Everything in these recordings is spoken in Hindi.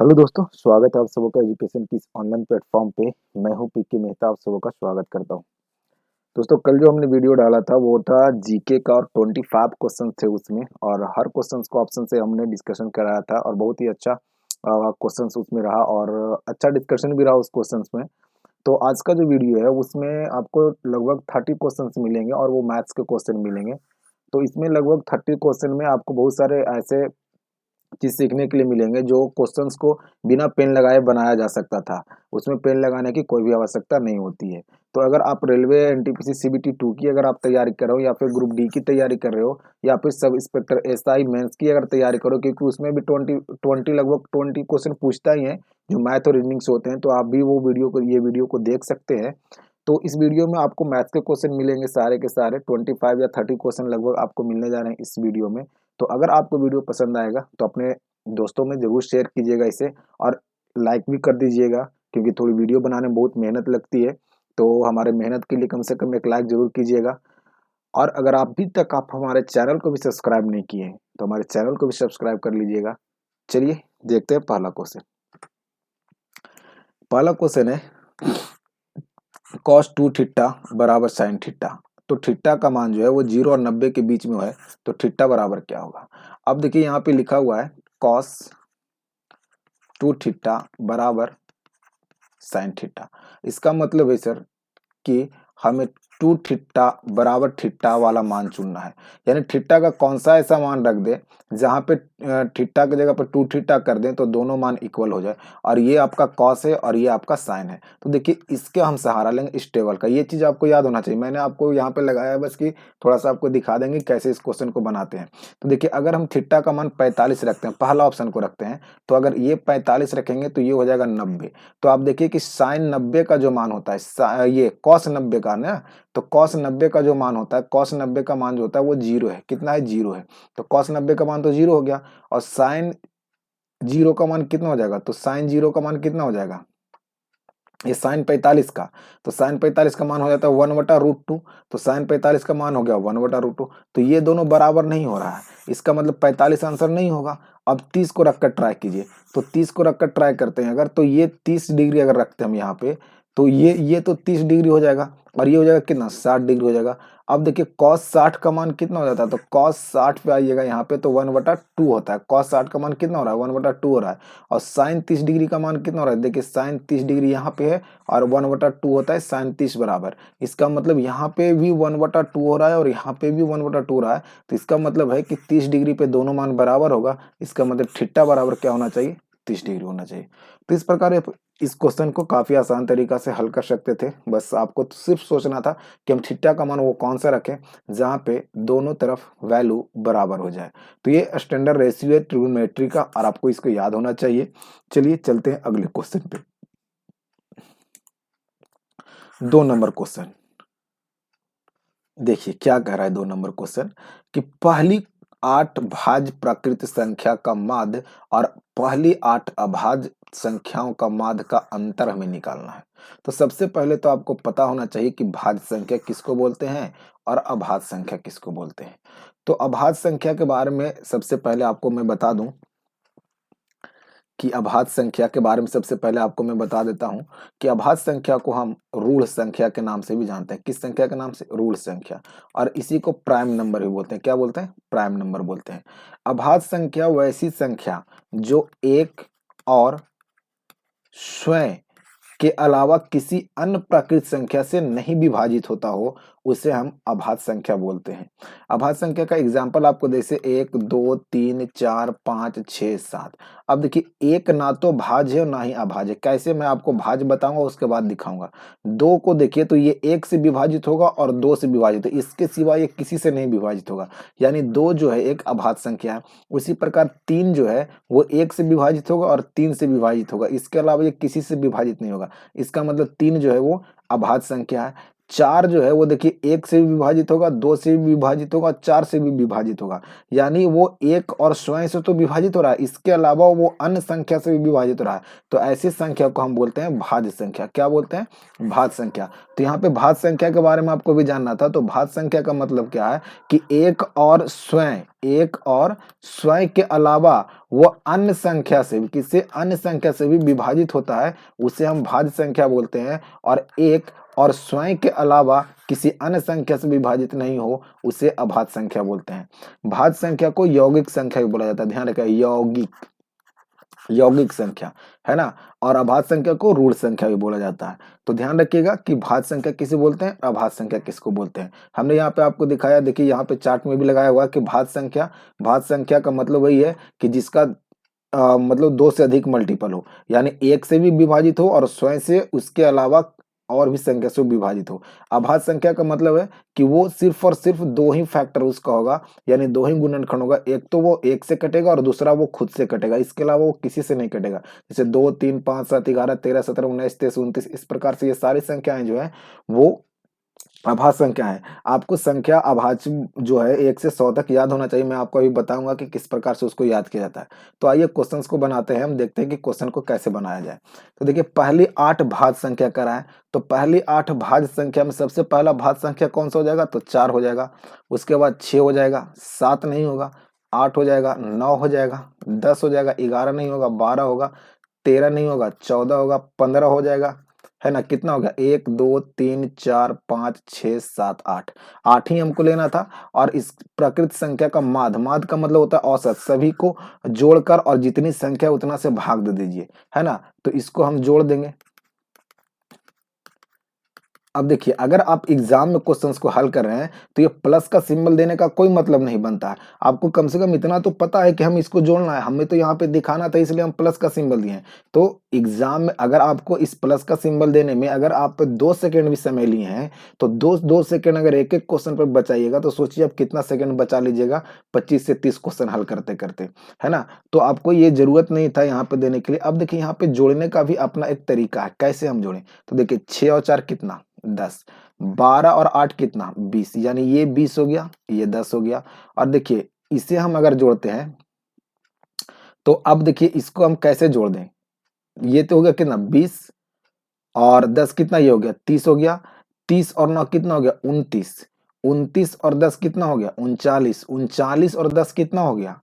हेलो दोस्तों, स्वागत है आप सबों का एजुकेशन की इस ऑनलाइन प्लेटफॉर्म पे। मैं हूं पीके मेहता, आप सबों का स्वागत करता हूं। दोस्तों, कल जो हमने वीडियो डाला था वो था जीके का और 25 क्वेश्चन थे उसमें, और हर क्वेश्चन को ऑप्शन से हमने डिस्कशन कराया था और बहुत ही अच्छा क्वेश्चन उसमें रहा और अच्छा डिस्कशन भी रहा उस क्वेश्चन में। तो आज का जो वीडियो है उसमें आपको लगभग 30 क्वेश्चन मिलेंगे और वो मैथ्स के क्वेश्चन मिलेंगे। तो इसमें लगभग 30 क्वेश्चन में आपको बहुत सारे ऐसे चीज़ सीखने के लिए मिलेंगे जो क्वेश्चंस को बिना पेन लगाए बनाया जा सकता था। उसमें पेन लगाने की कोई भी आवश्यकता नहीं होती है। तो अगर आप रेलवे एनटीपीसी सीबीटी 2 की अगर आप तैयारी कर रहे हो या फिर ग्रुप डी की तैयारी कर रहे हो या फिर सब इंस्पेक्टर एसआई मेंस की अगर तैयारी करो, क्योंकि उसमें भी 20 लगभग 20 क्वेश्चन पूछता ही है जो मैथ और रीजनिंग से होते हैं, तो आप भी वो ये वीडियो को देख सकते हैं। तो इस वीडियो में आपको मैथ्स के क्वेश्चन मिलेंगे सारे के सारे 25 या 30 क्वेश्चन लगभग आपको मिलने जा रहे हैं इस वीडियो में। तो अगर आपको वीडियो पसंद आएगा तो अपने दोस्तों में ज़रूर शेयर कीजिएगा इसे, और लाइक भी कर दीजिएगा, क्योंकि थोड़ी वीडियो बनाने में बहुत मेहनत लगती है। तो हमारे मेहनत के लिए कम से कम एक लाइक ज़रूर कीजिएगा। और अगर अभी तक आप हमारे चैनल को भी सब्सक्राइब नहीं किए हैं तो हमारे चैनल को भी सब्सक्राइब कर लीजिएगा। चलिए देखते हैं पहला क्वेश्चन। पहला क्वेश्चन है cos 2 थीटा बराबर sin थीटा। तो थीटा का मान जो है वो 0 और 90 के बीच में है, तो थीटा बराबर क्या होगा। अब देखिए यहाँ पे लिखा हुआ है cos 2 थीटा बराबर sin थीटा। इसका मतलब है सर कि हमें 2 थीटा बराबर थीटा वाला मान चुनना है। यानी थीटा का कौन सा ऐसा मान रख दे जहाँ पे थीटा की जगह पर 2 थीटा कर दें तो दोनों मान इक्वल हो जाए, और ये आपका कॉस है और ये आपका साइन है। तो देखिए इसके हम सहारा लेंगे इस टेबल का। ये चीज़ आपको याद होना चाहिए। मैंने आपको यहाँ पे लगाया है बस कि थोड़ा सा आपको दिखा देंगे कैसे इस क्वेश्चन को बनाते हैं। तो देखिए अगर हम थीटा का मान 45 रखते हैं, पहला ऑप्शन को रखते हैं, तो अगर ये 45 रखेंगे तो ये हो जाएगा 90। तो आप देखिए कि साइन 90 का जो मान होता है ये कॉस 90 का ना, तो कॉस 90 का जो मान होता है, कॉस 90 का मान जो होता है वो 0 है। कितना है? 0 है। तो कॉस 90 का मान तो 0 हो गया, और साइन 0 का मान कितना हो जाएगा? तो साइन 0 का मान कितना हो जाएगा? ये साइन 45 का, तो साइन 45 का मान हो जाता है 1/√2। तो साइन 45 का मान हो गया 1/√2। तो ये दोनों बराबर नहीं हो रहा है, इसका मतलब 45 आंसर नहीं होगा। अब 30 को रखकर ट्राई कीजिए। तो 30 को रखकर ट्राई करते हैं अगर, तो ये 30 डिग्री अगर रखते हैं हम यहाँ पे, तो ये तो 30 डिग्री हो जाएगा, और ये हो जाएगा कितना? 60 डिग्री हो जाएगा। अब देखिए cos 60 का मान कितना हो जाता है? तो cos 60 पे आइएगा यहाँ पे, तो 1/2 होता है। cos 60 का मान कितना हो रहा है? 1/2 हो रहा है। और साइन 30 डिग्री का मान कितना हो रहा है? देखिए साइन 30 डिग्री यहाँ पे है और 1/2 होता है साइन 30 बराबर। इसका मतलब यहाँ पे भी 1/2 हो रहा है और यहाँ पे भी 1/2 हो रहा है। तो इसका मतलब है कि 30 डिग्री पे दोनों मान बराबर होगा। इसका मतलब थीटा बराबर क्या होना चाहिए? 30 डिग्री होना चाहिए। तो इस प्रकार इस क्वेश्चन को काफी आसान तरीका से हल कर सकते थे। बस आपको तो सिर्फ सोचना था कि हम थीटा का मान वो कौन सा रखें जहाँ पे दोनों तरफ वैल्यू बराबर हो जाए। तो ये स्टैंडर्ड रेशियो है ट्रिग्नोमेट्री का, और आपको इसको याद होना चाहिए। चलिए चलते हैं अगले क्वेश्चन पे। 2 नंबर क्वेश्चन देखिए क्या कह रहा है। 2 नंबर क्वेश्चन कि पहली 8 भाज्य प्राकृत संख्या का माध्य और पहली 8 अभाज्य संख्याओं का माध्य का अंतर हमें निकालना है। तो सबसे पहले तो आपको पता होना चाहिए कि भाज्य संख्या किसको बोलते हैं और अभाज्य संख्या किसको बोलते हैं। तो अभाज्य संख्या के बारे में सबसे पहले आपको मैं बता दूं कि अभाज्य संख्या के बारे में सबसे पहले आपको मैं बता देता हूं कि अभाज्य संख्या को हम रूढ़ संख्या के नाम से भी जानते हैं। किस संख्या के नाम से? रूढ़ संख्या। और इसी को प्राइम नंबर भी बोलते हैं। क्या बोलते हैं? प्राइम नंबर बोलते हैं। अभाज्य संख्या वैसी संख्या जो एक और स्वयं के अलावा किसी अन्य प्राकृत संख्या से नहीं विभाजित होता हो, उसे हम अभाज्य संख्या बोलते हैं। अभाज्य संख्या का एग्जांपल आपको जैसे 1 2 3 4 5 6 7। अब देखिए एक ना तो भाज्य है ना ही अभाज्य है। कैसे? मैं आपको भाज्य बताऊंगा उसके बाद दिखाऊंगा। 2 को देखिए तो ये 1 से विभाजित होगा और 2 से विभाजित है, इसके सिवा ये किसी से नहीं विभाजित होगा। यानी 2 जो है एक अभाज्य संख्या है। उसी प्रकार 3 जो है वो 1 से विभाजित होगा और 3 से विभाजित होगा, इसके अलावा ये किसी से विभाजित नहीं होगा। इसका मतलब 3 जो है वो अभाज्य संख्या है। 4 जो है वो देखिए 1 से भी विभाजित होगा, 2 से भी विभाजित होगा, 4 से भी विभाजित होगा। यानी वो 1 और स्वयं से तो विभाजित हो रहा है, इसके अलावा वो अन्य संख्या से भी विभाजित हो रहा है। तो ऐसी संख्या को हम बोलते हैं भाज्य संख्या। क्या बोलते हैं? भाज्य संख्या। तो यहाँ पे भाज्य संख्या के बारे में आपको भी जानना था। तो भाज्य संख्या का मतलब क्या है कि 1 और स्वयं के अलावा वो अन्य संख्या से भी, किसी अन्य संख्या से भी विभाजित होता है, उसे हम भाज्य संख्या बोलते हैं। और 1 और स्वयं के अलावा किसी अन्य संख्या से विभाजित नहीं हो, उसे अभाज्य संख्या बोलते हैं। भाज्य संख्या को यौगिक संख्या भी बोला जाता है। ध्यान रखिए, यौगिक संख्या, है ना। और अभाज्य संख्या को ऋण संख्या भी बोला जाता है। तो ध्यान रखिएगा कि भाज्य संख्या किसे बोलते हैं, अभाज्य संख्या किसको बोलते हैं। हमने यहाँ पे आपको दिखाया, देखिए यहाँ पे चार्ट में भी लगाया हुआ है कि भाज्य संख्या का मतलब वही है कि जिसका मतलब 2 से अधिक मल्टीपल हो, यानी 1 से भी विभाजित हो और स्वयं से उसके अलावा और भी संख्या से विभाजित हो। अभाज्य संख्या का मतलब है कि वो सिर्फ और सिर्फ 2 ही फैक्टर उसका होगा, यानी 2 ही गुणनखंड होगा। एक तो वो 1 से कटेगा और दूसरा वो खुद से कटेगा, इसके अलावा वो किसी से नहीं कटेगा। जैसे 2, 3, 5, 7, 11, 13, 17, 19, 23, 29, इस प्रकार से ये सारी संख्याएं जो है वो अभाज्य संख्या है। आपको संख्या अभाज्य जो है 1 से 100 तक याद होना चाहिए। मैं आपको अभी बताऊंगा कि किस प्रकार से उसको याद किया जाता है। तो आइए क्वेश्चंस को बनाते हैं, हम देखते हैं कि क्वेश्चन को कैसे बनाया जाए। तो देखिए पहली 8 भाज्य संख्या कराएं। तो पहली 8 भाज्य संख्या में सबसे पहला भाज्य संख्या कौन सा हो जाएगा? तो 4 हो जाएगा। उसके बाद 6 हो जाएगा, 7 नहीं होगा, 8 हो जाएगा, 9 हो जाएगा, 10 हो जाएगा, 11 नहीं होगा, 12 होगा, 13 नहीं होगा, 14 होगा, 15 हो जाएगा, है ना। कितना हो गया? 1, 2, 3, 4, 5, 6, 7, 8। 8 ही हमको लेना था। और इस प्रकृत संख्या का माध्य का मतलब होता है औसत, सभी को जोड़कर और जितनी संख्या उतना से भाग दे दीजिए, है ना। तो इसको हम जोड़ देंगे। अब देखिए, अगर आप एग्जाम में क्वेश्चंस को हल कर रहे हैं तो ये प्लस का सिंबल देने का कोई मतलब नहीं बनता है। आपको कम से कम इतना तो पता है कि हम इसको जोड़ना है, हमें तो यहाँ पे दिखाना था, इसलिए हम प्लस का सिंबल दिए हैं। तो एग्जाम में अगर आपको इस प्लस का सिंबल देने में अगर आप 2 सेकंड भी समय लिए हैं, तो 2 सेकंड अगर एक एक क्वेश्चन पर बचाइएगा तो सोचिए आप कितना सेकंड बचा लीजिएगा 25 से 30 क्वेश्चन हल करते करते, है ना। तो आपको ये जरूरत नहीं था यहाँ पे देने के लिए। अब देखिए यहाँ पे जोड़ने का भी अपना एक तरीका है, कैसे हम जोड़ें। तो देखिए 6 और 4 कितना? 10। 12 और 8 कितना? 20। यानी ये 20 हो गया, ये 10 हो गया। और देखिए इसे हम अगर जोड़ते हैं तो अब देखिए इसको हम कैसे जोड़ दें। ये तो हो गया कितना? 20 और 10 कितना? ये हो गया 30 हो गया। 30 और 9 कितना हो गया? 29। 29 और 10 कितना हो गया? 39। 39 और 10 कितना हो गया?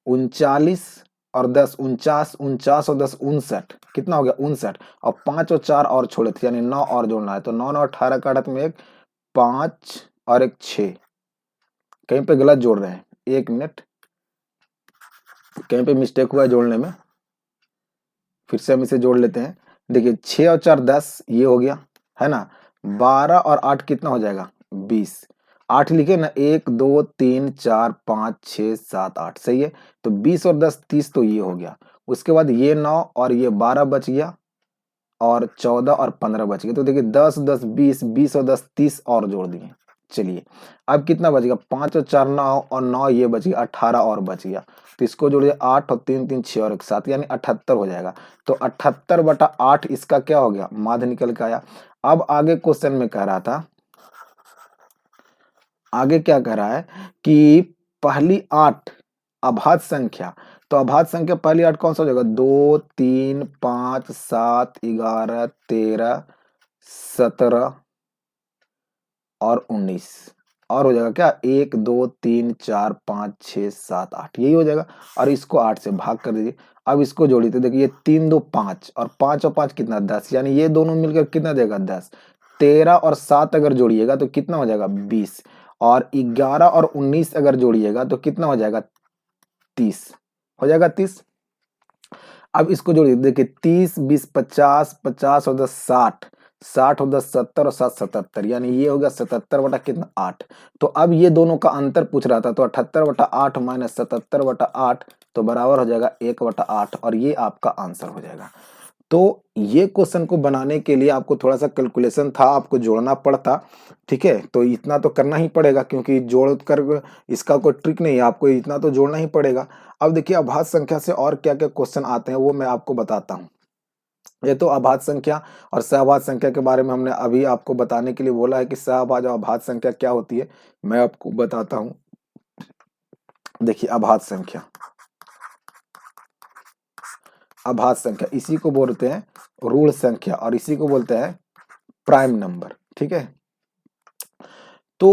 39 और 10 49। 49 और 10 59। कितना हो गया? 59। और 5 और 4 और छोड़े थे, यानी 9 और जोड़ना है। तो 9 9 18 का अड़त में एक 5 और एक 6। कहीं पे गलत जोड़ रहे हैं, 1 मिनट, कहीं पे मिस्टेक हुआ है जोड़ने में, फिर से हम इसे जोड़ लेते हैं। देखिए 6 और 4 10, ये हो गया, है ना। 12 और 8 कितना हो जाएगा? 20। 8 लिखे ना, 1 2 3 4 5 6 7 8, सही है। तो 20 और 10 30, तो ये हो गया। उसके बाद ये 9 और ये 12 बच गया, और 14 और 15 बच गए। तो देखिए 10 10 20, 20 और 10 30 और जोड़ दिए। चलिए अब कितना बच गया? 5 और 4 9, और 9 ये बच गया, 18 और बच गया। तो इसको जोड़िए, 8 और 3 3 6 और 1 7, यानी 78 हो जाएगा। तो 78/8 इसका क्या हो गया? माध्य निकल के आया। अब आगे क्वेश्चन में कह रहा था, आगे क्या कह रहा है कि पहली 8 अभाज्य संख्या। तो अभाज्य संख्या पहली 8 कौन सा हो जाएगा? 2 3 5 7 11 13 17 और 19। और हो जाएगा क्या? 1 2 3 4 5 6 7 8, यही हो जाएगा। और इसको 8 से भाग कर दीजिए। अब इसको जोड़िए तो देखिए 3 2 5, और 5 और 5 कितना? 10। यानी ये दोनों मिलकर कितना देगा? 10। 13 और 7 अगर जोड़िएगा तो कितना हो जाएगा? 20। और 11 और 19 अगर जोड़िएगा तो कितना हो जाएगा? 30 हो जाएगा, 30। अब इसको जोड़िए, देखिए 30 20 50, 50 और 10 60, 60 और 10 70 और 7 77, यानी ये हो गया 77 बटा कितना? 8। तो अब ये दोनों का अंतर पूछ रहा था, तो 78/8 माइनस 77/8, तो बराबर हो जाएगा 1/8, और ये आपका आंसर हो जाएगा। तो ये क्वेश्चन को बनाने के लिए आपको थोड़ा सा कैलकुलेशन था, आपको जोड़ना पड़ता, ठीक है। तो इतना तो करना ही पड़ेगा, क्योंकि जोड़ कर इसका कोई ट्रिक नहीं है, आपको इतना तो जोड़ना ही पड़ेगा। अब देखिए अभाज्य संख्या से और क्या क्या क्वेश्चन आते हैं वो मैं आपको बताता हूँ। ये तो अभाज्य संख्या और सहभाज्य संख्या के बारे में हमने अभी आपको बताने के लिए बोला है कि सहभाज्य और अभाज्य संख्या क्या होती है, मैं आपको बताता हूँ। देखिए अभाज्य संख्या, अभाज्य संख्या इसी को बोलते हैं ऋण संख्या और इसी को बोलते हैं प्राइम नंबर, ठीक है। तो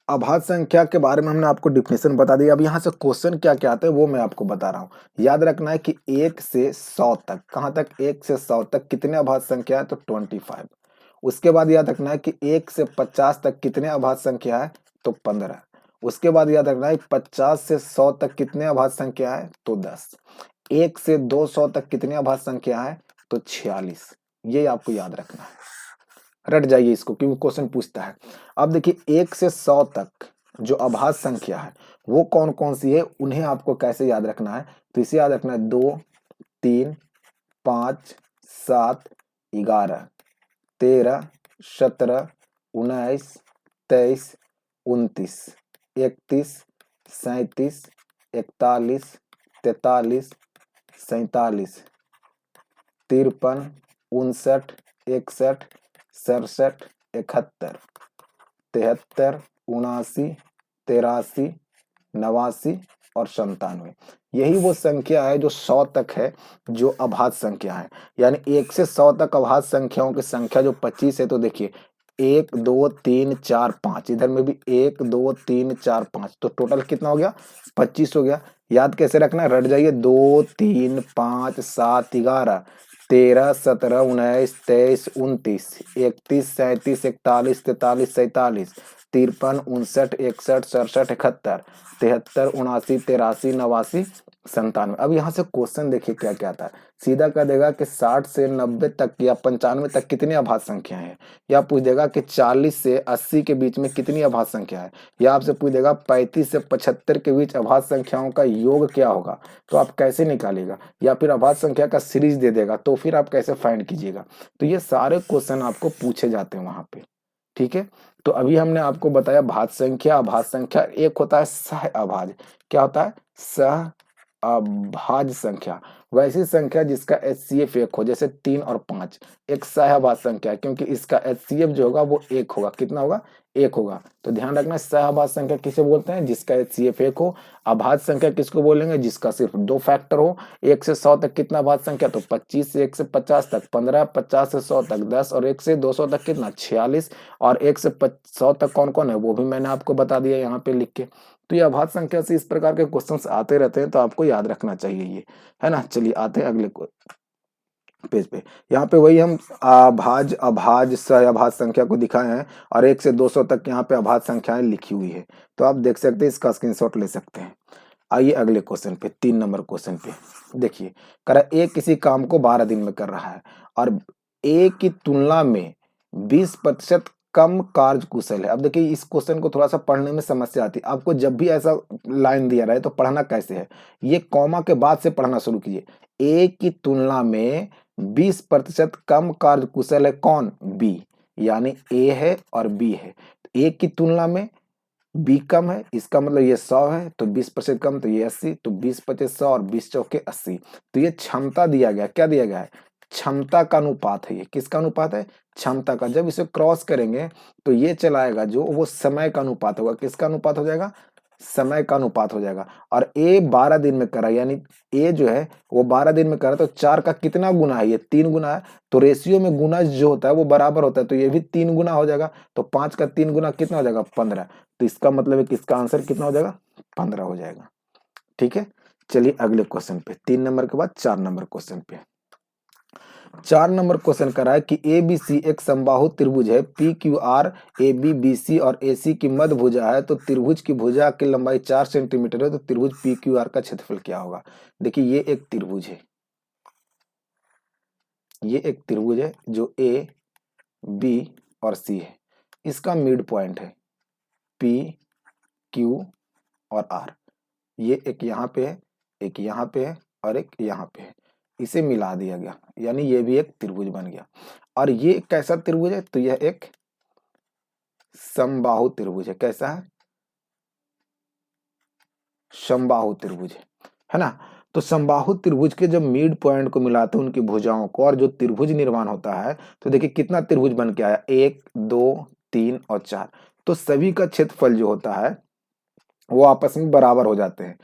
अभाज्य संख्या के बारे में हमने आपको डिफिनेशन बता दी। अब यहाँ से क्वेश्चन क्या क्या आता है वो मैं आपको बता रहा हूँ। याद रखना है कि 1 से 100 तक, कहाँ तक, 1 से 100 तक कितने अभाज्य संख्या है, तो 25। उसके बाद याद रखना है कि 1 से 50 तक कितने अभाज्य संख्या है, तो 15। उसके बाद याद रखना है 50 से 100 तक कितने अभाज्य संख्या है, तो 10। 1 से 200 तक कितने अभाज्य संख्या है, तो 46। ये आपको याद रखना है, रट जाइए इसको क्योंकि क्वेश्चन पूछता है। अब देखिए 1 से 100 तक जो अभाज्य संख्या है वो कौन कौन सी है, उन्हें आपको कैसे याद रखना है, तो इसे याद रखना है 2, 3, 5, 7, 11, 13, 17, 19, 23, 29, 31, 37, 41, 43, 47, 53, 59, 61, 67, 71, 73, 79, 83, 89 और 97। यही वो संख्या है जो 100 तक है, जो अभाज्य संख्या है। यानी 1 से 100 तक अभाज्य संख्याओं की संख्या जो 25 है, तो देखिए 1, 2, 3, 4, 5, इधर में भी 1, 2, 3, 4, 5, तो टोटल कितना हो गया, 25 हो गया। याद कैसे रखना है, रट जाइए, 2, 3, 5, 7, 11, 13, 17, 19, 23, 29, 31, 37, 41, 43, 47, 53, 59, 61, 67, 71, 73, 79, 83, 89, 97। अब यहाँ से क्वेश्चन देखिए क्या क्या आता है, सीधा कह देगा कि 60 से 90 तक या 95 तक कितनी अभाज्य संख्या है, या पूछ देगा कि 40 से 80 के बीच में कितनी अभाज्य संख्या है, या आपसे पूछ देगा 35 से 75 के बीच अभाज्य संख्याओं का योग क्या होगा, तो आप कैसे निकालेगा, या फिर अभाज्य संख्या का सीरीज दे देगा तो फिर आप कैसे फाइंड कीजिएगा। तो ये सारे क्वेश्चन आपको पूछे जाते हैं वहां पे, ठीक है। तो अभी हमने आपको बताया भाज्य संख्या, अभाज्य संख्या, एक होता है सह अभाज्य। क्या होता है, सह अभाज्य संख्या, वैसी संख्या जिसका एचसीएफ 1 हो, जैसे 3 और 5 एक सहअभाज्य संख्या है, क्योंकि इसका एचसीएफ जो होगा वो 1 होगा। कितना होगा, 1 होगा। तो ध्यान रखना, सहअभाज्य संख्या किसे बोलते हैं, जिसका एचसीएफ 1 हो। अभाज्य संख्या किसको बोलेंगे, जिसका सिर्फ 2 फैक्टर हो। 1 से 100 तक कितना अभाज्य संख्या, तो 25 से 1 से 50 तक 15, 50 से 100 तक 10 और 1 से 200 तक कितना, 46। और 1 से 100 तक कौन कौन है वो भी मैंने आपको बता दिया यहाँ पे लिख के। तो ये अभाज्य संख्या से इस प्रकार के क्वेश्चंस आते रहते हैं, तो आपको याद रखना चाहिए ये, है ना। चलिए आते हैं अगले पेज पे। यहाँ पे वही हम अभाज्य, अभाज्य, सहअभाज्य संख्या को दिखाए हैं और 1 से 200 तक यहाँ पे अभाज्य संख्याएं लिखी हुई है, तो आप देख सकते हैं, इसका स्क्रीनशॉट ले सकते हैं। आइए अगले क्वेश्चन पे, 3 नंबर क्वेश्चन पे देखिए, कह ए किसी काम को 12 दिन में कर रहा है और ए की तुलना में 20% कम कार्य कुशल है। अब देखिए इस क्वेश्चन को थोड़ा सा पढ़ने में समस्या आती है। आपको जब भी ऐसा लाइन दिया रहे तो पढ़ना कैसे है, ये कॉमा के बाद से पढ़ना शुरू कीजिए। ए की तुलना में 20% कम कार्य कुशल है, कौन, बी। यानी ए है और बी है, ए की तुलना में बी कम है, इसका मतलब ये 100 है, तो 20% कम, तो ये 80। तो 20 25 100 और 20 चौके 80। तो ये क्षमता दिया गया, क्या दिया गया है, क्षमता का अनुपात है। ये किसका अनुपात है, क्षमता का। जब इसे क्रॉस करेंगे तो ये चलाएगा जो, वो समय का अनुपात होगा। किसका अनुपात हो जाएगा, समय का अनुपात हो जाएगा। और ए 12 दिन में करा, यानी ए जो है वो 12 दिन में करा, तो 4 का कितना गुना है, ये 3 गुना है। तो रेशियो में गुना जो होता है वो बराबर होता है, तो ये भी 3 गुना हो जाएगा। तो 5 का 3 गुना कितना हो जाएगा, 15। तो इसका मतलब है कि इसका आंसर कितना हो जाएगा, 15 हो जाएगा, ठीक है। चलिए अगले क्वेश्चन पे, 3 नंबर के बाद 4 नंबर क्वेश्चन पे। 4 नंबर क्वेश्चन कर रहा है कि ए बी सी एक समबाहु त्रिभुज है, P Q R A B B C और ए सी की मध्य भुजा है। तो त्रिभुज की भुजा की लंबाई 4 सेंटीमीटर है, तो त्रिभुज पी क्यू आर का क्षेत्रफल क्या होगा। देखिए ये एक त्रिभुज है, ये एक त्रिभुज है जो ए बी और सी है। इसका मिड पॉइंट है पी क्यू और आर। ये एक यहाँ पे है, एक यहाँ पे है और एक यहाँ पे है, इसे मिला दिया गया, यानी ये भी एक त्रिभुज बन गया। और ये कैसा त्रिभुज है, तो यह एक समबाहु त्रिभुज है। कैसा है, समबाहु त्रिभुज है ना। तो समबाहु त्रिभुज के जब मिड पॉइंट को मिलाते हैं उनकी भुजाओं को और जो त्रिभुज निर्माण होता है, तो देखिए कितना त्रिभुज बन के आया, 1 2 3 और 4। तो सभी का क्षेत्रफल जो होता है वो आपस में बराबर हो जाते हैं।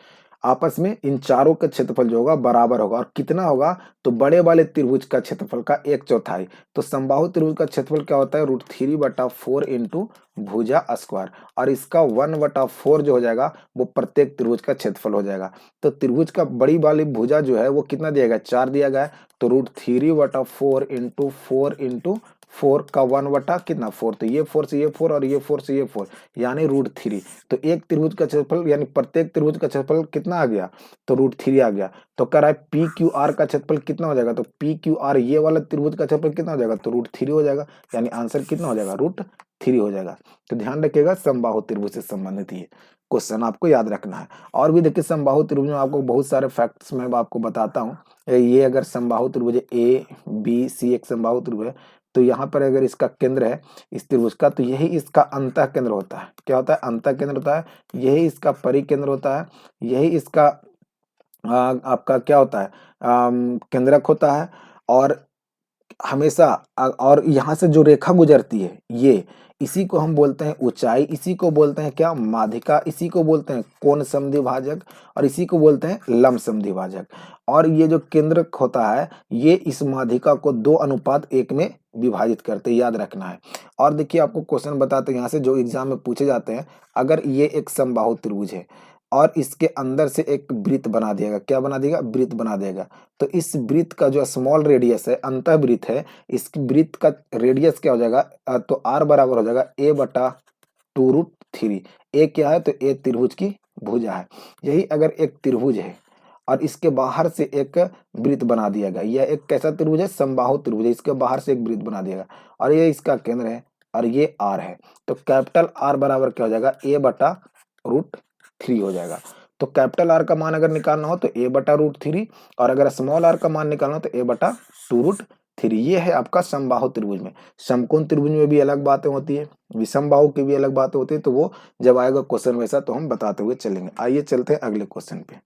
आपस में इन चारों का क्षेत्रफल जो होगा बराबर होगा, और कितना होगा, तो बड़े वाले त्रिभुज का क्षेत्रफल का 1/4। तो समबाहु त्रिभुज का क्षेत्रफल क्या होता है, √3/4 इंटू भुजा स्क्वायर, और इसका 1/4 जो हो जाएगा वो प्रत्येक त्रिभुज का क्षेत्रफल हो जाएगा। तो त्रिभुज का बड़ी वाली भुजा जो है वो कितना दिया गया, 4 दिया गया है। तो √3/4 इंटू 4 इंटू 4 का 1 कितना 4, तो ये 4 से ये 4 और ये 4 से ये 4, यानी √3। तो एक त्रिभुज का क्षेत्रफल यानी प्रत्येक त्रिभुज का क्षेत्रफल कितना आ गया, तो √3 आ गया। तो कह रहा है पी क्यू आर का क्षेत्रफल कितना हो जाएगा, तो पी क्यू आर ये वाला त्रिभुज का क्षेत्रफल कितना हो जाएगा, तो √3 हो जाएगा, यानी आंसर कितना हो जाएगा, √3 हो जाएगा। तो ध्यान रखिएगा समबाहु त्रिभुज से संबंधित ये क्वेश्चन आपको याद रखना है। और भी देखिए समबाहु त्रिभुज में आपको बहुत सारे फैक्ट्स मैं आपको बताता हूँ। ये अगर समबाहु त्रिभुज ए बी सी एक समबाहु त्रिभुज है, तो यहाँ पर अगर इसका केंद्र है इस त्रिभुज का, तो यही इसका अंतः केंद्र होता है। क्या होता है, अंतः केंद्र होता है। यही इसका परिकेंद्र होता है। यही इसका आपका क्या होता है, केंद्रक होता है। और हमेशा और यहाँ से जो रेखा गुजरती है ये, इसी को हम बोलते हैं ऊंचाई, इसी को बोलते हैं क्या, माध्यिका, इसी को बोलते हैं कोण समद्विभाजक, और इसी को बोलते हैं लंब समद्विभाजक। और ये जो केंद्रक होता है ये इस माध्यिका को 2:1 में विभाजित करते, याद रखना है। और देखिए आपको क्वेश्चन बताते हैं यहाँ से जो एग्जाम में पूछे जाते हैं। अगर ये एक समबाहु त्रिभुज है और इसके अंदर से एक वृत्त बना दिएगा, क्या बना देगा, वृत्त बना देगा। तो इस वृत्त का जो स्मॉल रेडियस है, अंतः वृत्त है, इस वृत्त का रेडियस क्या हो जाएगा, तो आर बराबर हो जाएगा a/2√3। ए क्या है, तो ए त्रिभुज की भुजा है। यही अगर एक त्रिभुज है और इसके बाहर से एक वृत्त बना दिया गया, यह एक कैसा त्रिभुज है, समबाहु त्रिभुज है, इसके बाहर से एक वृत्त बना दिएगा और ये इसका केंद्र है और ये आर है। तो कैपिटल आर बराबर क्या हो जाएगा, a/√3 हो जाएगा। तो कैपिटल आर का मान अगर निकालना हो तो a/√3, और अगर स्मॉल आर का मान निकालना हो तो a/2√3। ये है आपका समबाहु त्रिभुज में। समकोण त्रिभुज में भी अलग बातें होती है, विषम बाहु की भी अलग बातें होती है, तो वो जब आएगा क्वेश्चन वैसा तो हम बताते हुए चलेंगे। आइए चलते हैं अगले क्वेश्चन पे।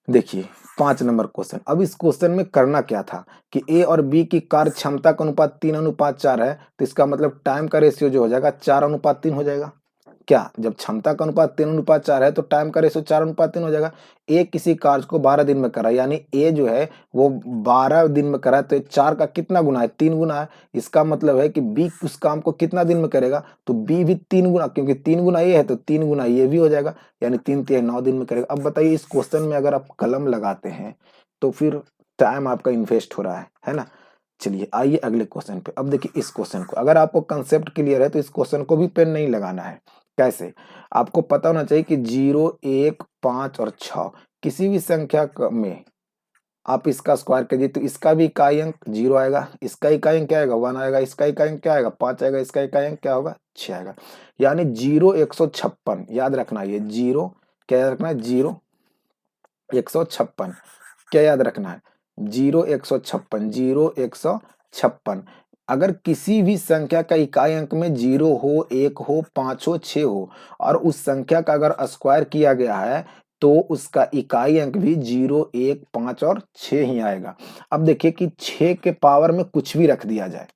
देखिए 5 नंबर क्वेश्चन। अब इस क्वेश्चन में करना क्या था कि ए और बी की कार्य क्षमता का अनुपात 3:4 है, तो इसका मतलब टाइम का रेशियो जो हो जाएगा 4:3 हो जाएगा। क्या, जब क्षमता का अनुपात 3:4 है तो टाइम का रेशियो 4:3 हो जाएगा। ए किसी कार्य को 12 दिन में करा, यानी ए जो है वो 12 दिन में करा, तो 4 का कितना गुना है, 3 गुना है। इसका मतलब है कि बी उस काम को कितना दिन में करेगा, तो बी भी 3 गुना, क्योंकि 3 गुना ये है तो 3 गुना ये भी हो जाएगा, यानी 3 तिहाई 9 दिन में करेगा। अब बताइए इस क्वेश्चन में अगर आप कलम लगाते हैं तो फिर टाइम आपका इन्वेस्ट हो रहा है ना। चलिए आइए अगले क्वेश्चन पे। अब देखिए इस क्वेश्चन को, अगर आपको कंसेप्ट क्लियर है तो इस क्वेश्चन को भी पेन नहीं लगाना है। कैसे, आपको पता होना चाहिए कि 0 1 5 और 6 किसी भी संख्या में आप इसका स्क्वायर करिए तो इसका भी इकाई अंक 0 आएगा, इसका इकाई अंक क्या आएगा, 1 आएगा, इसका इकाई अंक क्या आएगा, 5 आएगा, इसका इकाई अंक क्या होगा, 6 आएगा। यानी 0 156, याद रखना ये 0 क्या याद रखना है, 0 156 क्या याद रखना है, 0 156, 0 156। अगर किसी भी संख्या का इकाई अंक में 0 हो, 1 हो, 5 हो, 6 हो और उस संख्या का अगर स्क्वायर किया गया है तो उसका इकाई अंक भी 0 1 5 और 6 ही आएगा। अब देखिए कि 6 के पावर में कुछ भी रख दिया जाए,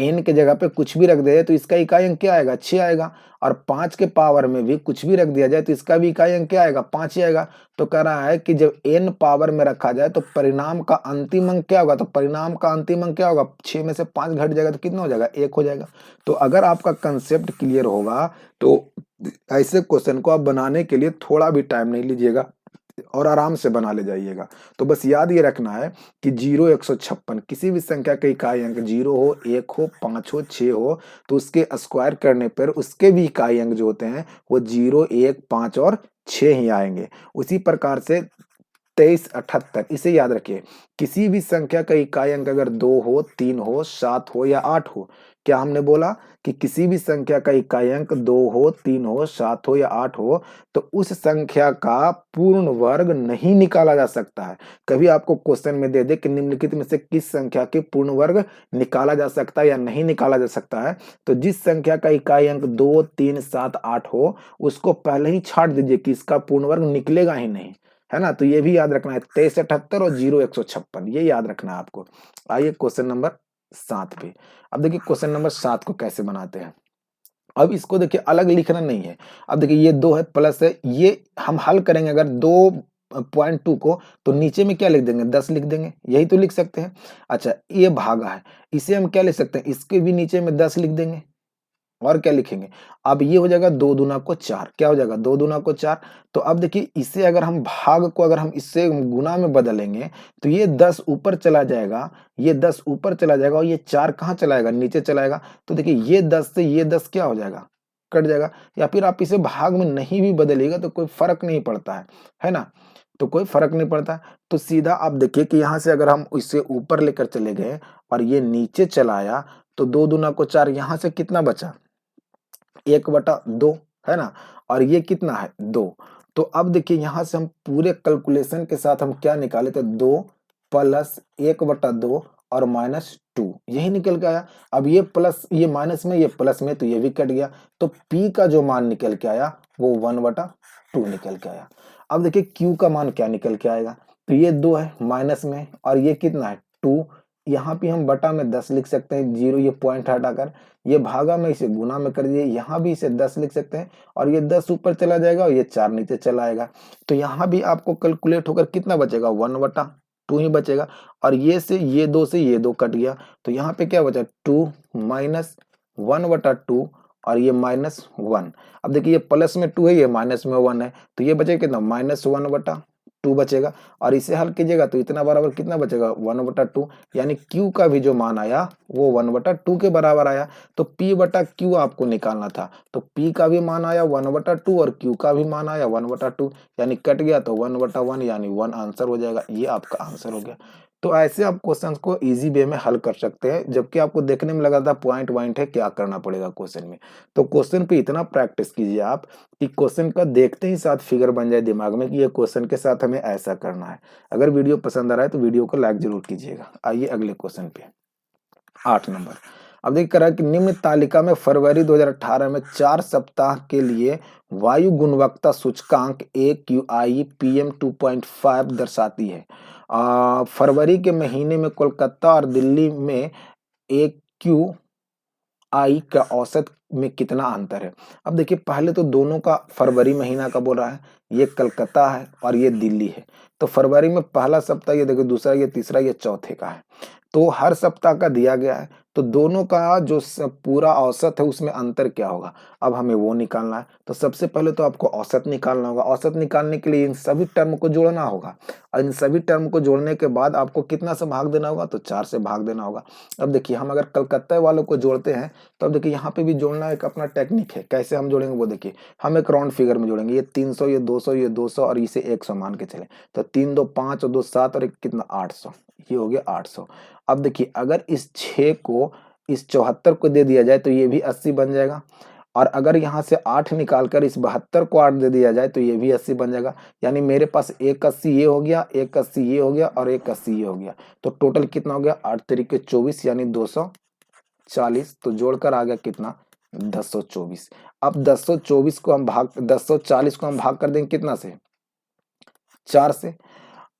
n के जगह पे कुछ भी रख दे तो इसका इकाई अंक क्या आएगा, 6 आएगा। और 5 के पावर में भी कुछ भी रख दिया जाए तो इसका भी इकाई अंक क्या आएगा, 5 ही आएगा। तो कह रहा है कि जब n पावर में रखा जाए तो परिणाम का अंतिम अंक क्या होगा, तो परिणाम का अंतिम अंक क्या होगा, 6 में से 5 घट जाएगा तो कितना हो जाएगा, 1 हो जाएगा। तो अगर आपका कंसेप्ट क्लियर होगा तो ऐसे क्वेश्चन को आप बनाने के लिए थोड़ा भी टाइम नहीं लीजिएगा और आराम से बना ले जाइएगा। तो बस याद ये रखना है कि 0 156 किसी भी संख्या का इकाई अंक 0 हो, 1 हो, 5 हो, 6 हो तो उसके स्क्वायर करने पर उसके भी इकाई अंक जो होते हैं वो 0 1 5 और 6 ही आएंगे। उसी प्रकार से 23 78 इसे याद रखिए, किसी भी संख्या का इकाई अंक अगर 2 हो, 3 हो, 7 हो या 8 हो, क्या हमने बोला कि किसी भी संख्या का इकाई अंक 2 हो, 3 हो, 7 हो या 8 हो तो उस संख्या का पूर्ण वर्ग नहीं निकाला जा सकता है। कभी आपको क्वेश्चन में दे दे कि निम्नलिखित में से किस संख्या के पूर्ण वर्ग निकाला जा सकता है या नहीं निकाला जा सकता है, तो जिस संख्या का इकाई अंक 2 3 7 8 हो उसको पहले ही छाट दीजिए कि इसका पूर्ण वर्ग निकलेगा ही नहीं, है ना। तो ये भी याद रखना है, 2378 और 0156, ये याद रखना है आपको। आइए क्वेश्चन नंबर 7 पे। अब देखिए क्वेश्चन नंबर 7 को कैसे बनाते हैं। अब इसको देखिए अलग लिखना नहीं है। अब देखिए ये 2 है प्लस है, ये हम हल करेंगे अगर 2.2 को, तो नीचे में क्या लिख देंगे 10 लिख देंगे, यही तो लिख सकते हैं। अच्छा ये भागा है, इसे हम क्या लिख सकते हैं, इसके भी नीचे में 10 लिख देंगे, और क्या लिखेंगे। अब ये हो जाएगा 2 दूना को 4, क्या हो जाएगा 2 दूना को 4। तो अब देखिए इसे अगर हम भाग को अगर हम इससे गुना में बदलेंगे, तो ये 10 ऊपर चला जाएगा, ये 10 ऊपर चला जाएगा और ये 4 कहाँ चलाएगा, नीचे चलाएगा। तो देखिए ये 10 से ये 10 क्या हो जाएगा, कट जाएगा। या फिर आप इसे भाग में नहीं भी बदलिएगा तो कोई फर्क नहीं पड़ता है ना। तो कोई फर्क नहीं पड़ता। तो सीधा आप देखिए कि यहाँ से अगर हम इसे ऊपर लेकर चले गए और ये नीचे चलाया, तो 2 दूना को 4, यहाँ से कितना बचा 1/2, है ना। और ये कितना है 2। तो अब देखिए यहाँ से हम पूरे कैलकुलेशन के साथ हम क्या निकाले, तो 2 प्लस 1/2 और -2, यही निकल के आया। अब ये प्लस ये माइनस में, ये प्लस में, तो ये भी कट गया। तो P का जो मान निकल के आया वो 1/2 निकल के आया। अब देखिए Q का मान क्या निकल के आएगा, तो ये 2 है माइनस में, और ये कितना है 2। यहाँ पे हम बटा में 10 लिख सकते हैं, 0 ये पॉइंट हटाकर, ये भागा में इसे गुना में कर दिए, यहाँ भी इसे 10 लिख सकते हैं, और ये 10 ऊपर चला जाएगा और ये 4 नीचे चला आएगा। तो यहाँ भी आपको कैलकुलेट होकर कितना बचेगा 1/2 ही बचेगा। और ये से ये 2 से ये 2 कट गया, तो यहाँ पे क्या बचा 2 माइनस 1/2 और ये -1। अब देखिए ये प्लस में 2 है, ये माइनस में 1 है, तो ये बचेगा कितना -1/2 बचेगा। और इसे हल कीजिएगा तो इतना बराबर कितना बचेगा 1/2, यानी Q का भी जो मान आया वो 1/2 के बराबर आया। तो P बटा Q आपको निकालना था, तो P का भी मान आया 1/2 और Q का भी मान आया 1/2, यानी कट गया तो 1/1 यानी 1 आंसर हो जाएगा। ये आपका आंसर हो गया। तो ऐसे आप क्वेश्चंस को इजी वे में हल कर सकते हैं, जबकि आपको देखने में लगा था पॉइंट वाइंट है, क्या करना पड़ेगा क्वेश्चन में। तो क्वेश्चन पे इतना प्रैक्टिस कीजिए आप कि क्वेश्चन का देखते ही साथ फिगर बन जाए दिमाग में कि ये क्वेश्चन के साथ हमें ऐसा करना है। अगर वीडियो पसंद आ रहा है तो वीडियो को लाइक जरूर कीजिएगा। आइए अगले क्वेश्चन पे, 8 नंबर। अब देखिए करा कि निम्न तालिका में फरवरी 2018 में 4 सप्ताह के लिए वायु गुणवत्ता सूचकांक AQI PM 2.5 दर्शाती है। फरवरी के महीने में कोलकाता और दिल्ली में AQI का औसत में कितना अंतर है। अब देखिए पहले तो दोनों का फरवरी महीना का बोल रहा है, ये कलकत्ता है और ये दिल्ली है। तो फरवरी में पहला सप्ताह ये देखो, दूसरा ये, तीसरा ये, चौथे का है। तो हर सप्ताह का दिया गया है, तो दोनों का जो पूरा औसत है उसमें अंतर क्या होगा, अब हमें वो निकालना है। तो सबसे पहले तो आपको औसत निकालना होगा। औसत निकालने के लिए इन सभी टर्म को जोड़ना होगा, और इन सभी टर्म को जोड़ने के बाद आपको कितना से भाग देना होगा, तो 4 से भाग देना होगा। अब देखिए हम अगर कलकत्ता वालों को जोड़ते हैं, तो अब देखिए यहाँ पे भी जोड़ना एक अपना टेक्निक है, कैसे हम जोड़ेंगे वो देखिए। हम एक राउंड फिगर में जोड़ेंगे, ये 300, ये 200, ये 200 और इसे 100 मान के चले। तो 3 2 5 और 2 7 और एक कितना 800, ये हो गया 800। अब देखिए अगर इस 6 को इस 74 को दे दिया जाए तो ये भी 80 बन जाएगा, और अगर यहाँ से 8 निकाल कर इस 72 को 8 दे दिया जाए तो ये भी 80 बन जाएगा। यानी मेरे पास एक 80 ये हो गया, एक 80 ये हो गया और एक 80 ये हो गया। तो टोटल कितना हो गया 8 तरीके 24 यानी 240। तो जोड़कर आ गया कितना 1024। अब 1024 को हम भाग 1040 को हम भाग कर देंगे कितना से 4 से।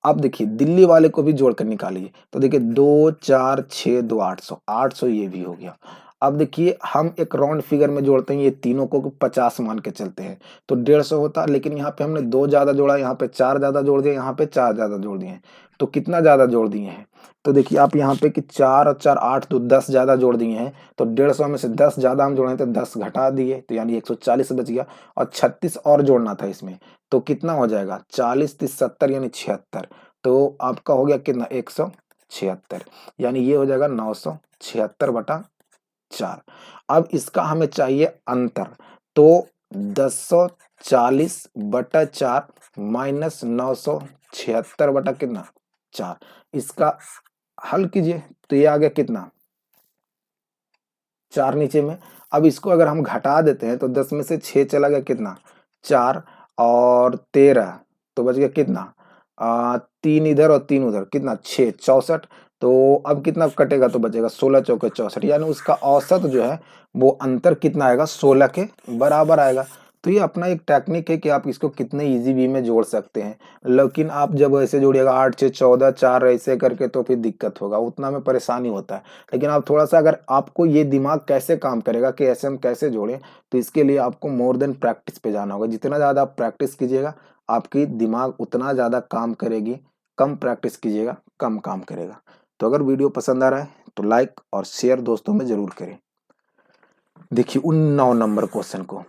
अब देखिए दिल्ली वाले को भी जोड़कर निकालिए, तो देखिए 2 4 6 2 800, 800 ये भी हो गया। अब देखिए हम एक राउंड फिगर में जोड़ते हैं, ये तीनों को 50 मान के चलते हैं तो 150 होता, लेकिन यहाँ पे हमने 2 ज्यादा जोड़ा, यहाँ पे 4 ज्यादा जोड़ दिए, यहाँ पे 4 ज्यादा जोड़ दिए हैं। तो कितना ज्यादा जोड़ दिए हैं, तो देखिए आप यहाँ पे कि 4 और 4 8 तो 10 ज्यादा जोड़ दिए हैं। तो 150 में से 10 ज्यादा हम जोड़े तो 10 घटा दिए, तो यानी 140 बच गया। और 36 और जोड़ना था इसमें, तो कितना हो जाएगा 40 30 70 यानी 76। तो आपका हो गया कितना 176, यानी ये हो जाएगा 976/4। अब इसका हमें चाहिए अंतर, तो 1040/4 माइनस 976 कितना 4, इसका हल कीजिए तो ये आ गया कितना 4 नीचे में। अब इसको अगर हम घटा देते हैं तो 10 में से 6 चला गया कितना 4 और 13, तो बच गया कितना 3 इधर और 3 उधर, कितना 6 64। तो अब कितना कटेगा तो बचेगा 16 चौके 64, यानी उसका औसत जो है वो अंतर कितना आएगा 16 के बराबर आएगा। तो ये अपना एक टेक्निक है कि आप इसको कितने इजी वे में जोड़ सकते हैं। लेकिन आप जब ऐसे जोड़िएगा 8 6 14 4 ऐसे करके तो फिर दिक्कत होगा, उतना में परेशानी होता है। लेकिन आप थोड़ा-सा अगर आपको ये दिमाग कैसे काम करेगा कि ऐसे हम कैसे जोड़ें, तो इसके लिए आपको मोर देन प्रैक्टिस पे जाना होगा। जितना ज़्यादा आप प्रैक्टिस कीजिएगा, आपकी दिमाग उतना ज़्यादा काम करेगी। कम प्रैक्टिस कीजिएगा, कम काम करेगा। तो अगर वीडियो पसंद आ रहा है तो लाइक और शेयर दोस्तों में ज़रूर करें। देखिए उन 9 नंबर क्वेश्चन को,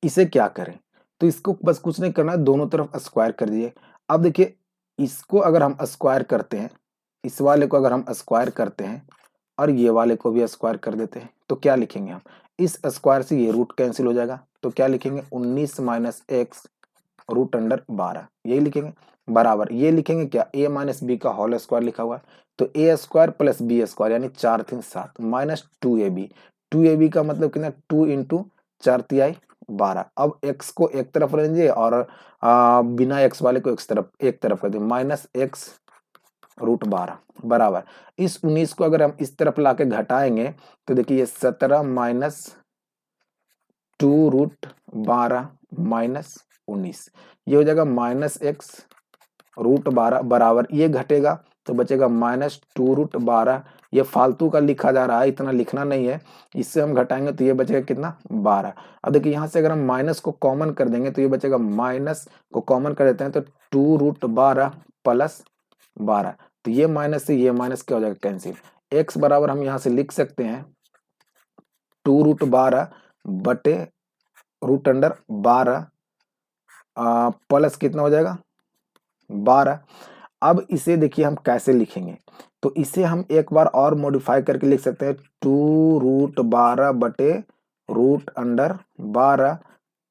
इसे क्या करें? तो इसको बस कुछ नहीं करना है, दोनों तरफ स्क्वायर कर दीजिए। अब देखिए इसको अगर हम स्क्वायर करते हैं, इस वाले को अगर हम स्क्वायर करते हैं और ये वाले को भी स्क्वायर कर देते हैं, तो क्या लिखेंगे हम? इस स्क्वायर से ये रूट कैंसिल हो जाएगा, तो क्या लिखेंगे 19 माइनस एक्स रूट अंडर 12, यही लिखेंगे। बराबर ये लिखेंगे क्या, a माइनस बी का होल स्क्वायर लिखा हुआ है, तो ए स्क्वायर प्लस बी स्क्वायर यानी 4 3 7 माइनस 2ab, 2ab का मतलब कितना 2 इंटू 4 तिहाई 12। अब x को एक तरफ रख लीजिए और बिना x वाले को एक तरफ कर दीजिए, माइनस एक्स रूट 12 बराबर इस 19 को अगर हम इस तरफ लाके घटाएंगे तो देखिए 17 माइनस 2 रूट 12 माइनस 19, ये हो जाएगा माइनस एक्स रूट 12 बराबर ये घटेगा तो बचेगा माइनस 2 रूट 12। ये फालतू का लिखा जा रहा है, इतना लिखना नहीं है, इससे हम घटाएंगे तो ये बचेगा कितना 12। अब देखिए यहाँ से अगर हम माइनस को कॉमन कर देंगे तो ये बचेगा, माइनस को कॉमन कर देते हैं तो 2 रूट 12 प्लस 12, तो ये माइनस से ये माइनस क्या हो जाएगा कैंसिल। एक्स बराबर हम यहाँ से लिख सकते हैं 2 रूट 12 बटे रूट अंडर 12 प्लस कितना हो जाएगा 12। अब इसे देखिए हम कैसे लिखेंगे, तो इसे हम एक बार और मॉडिफाई करके लिख सकते हैं 2 रूट 12 बटे रूट अंडर 12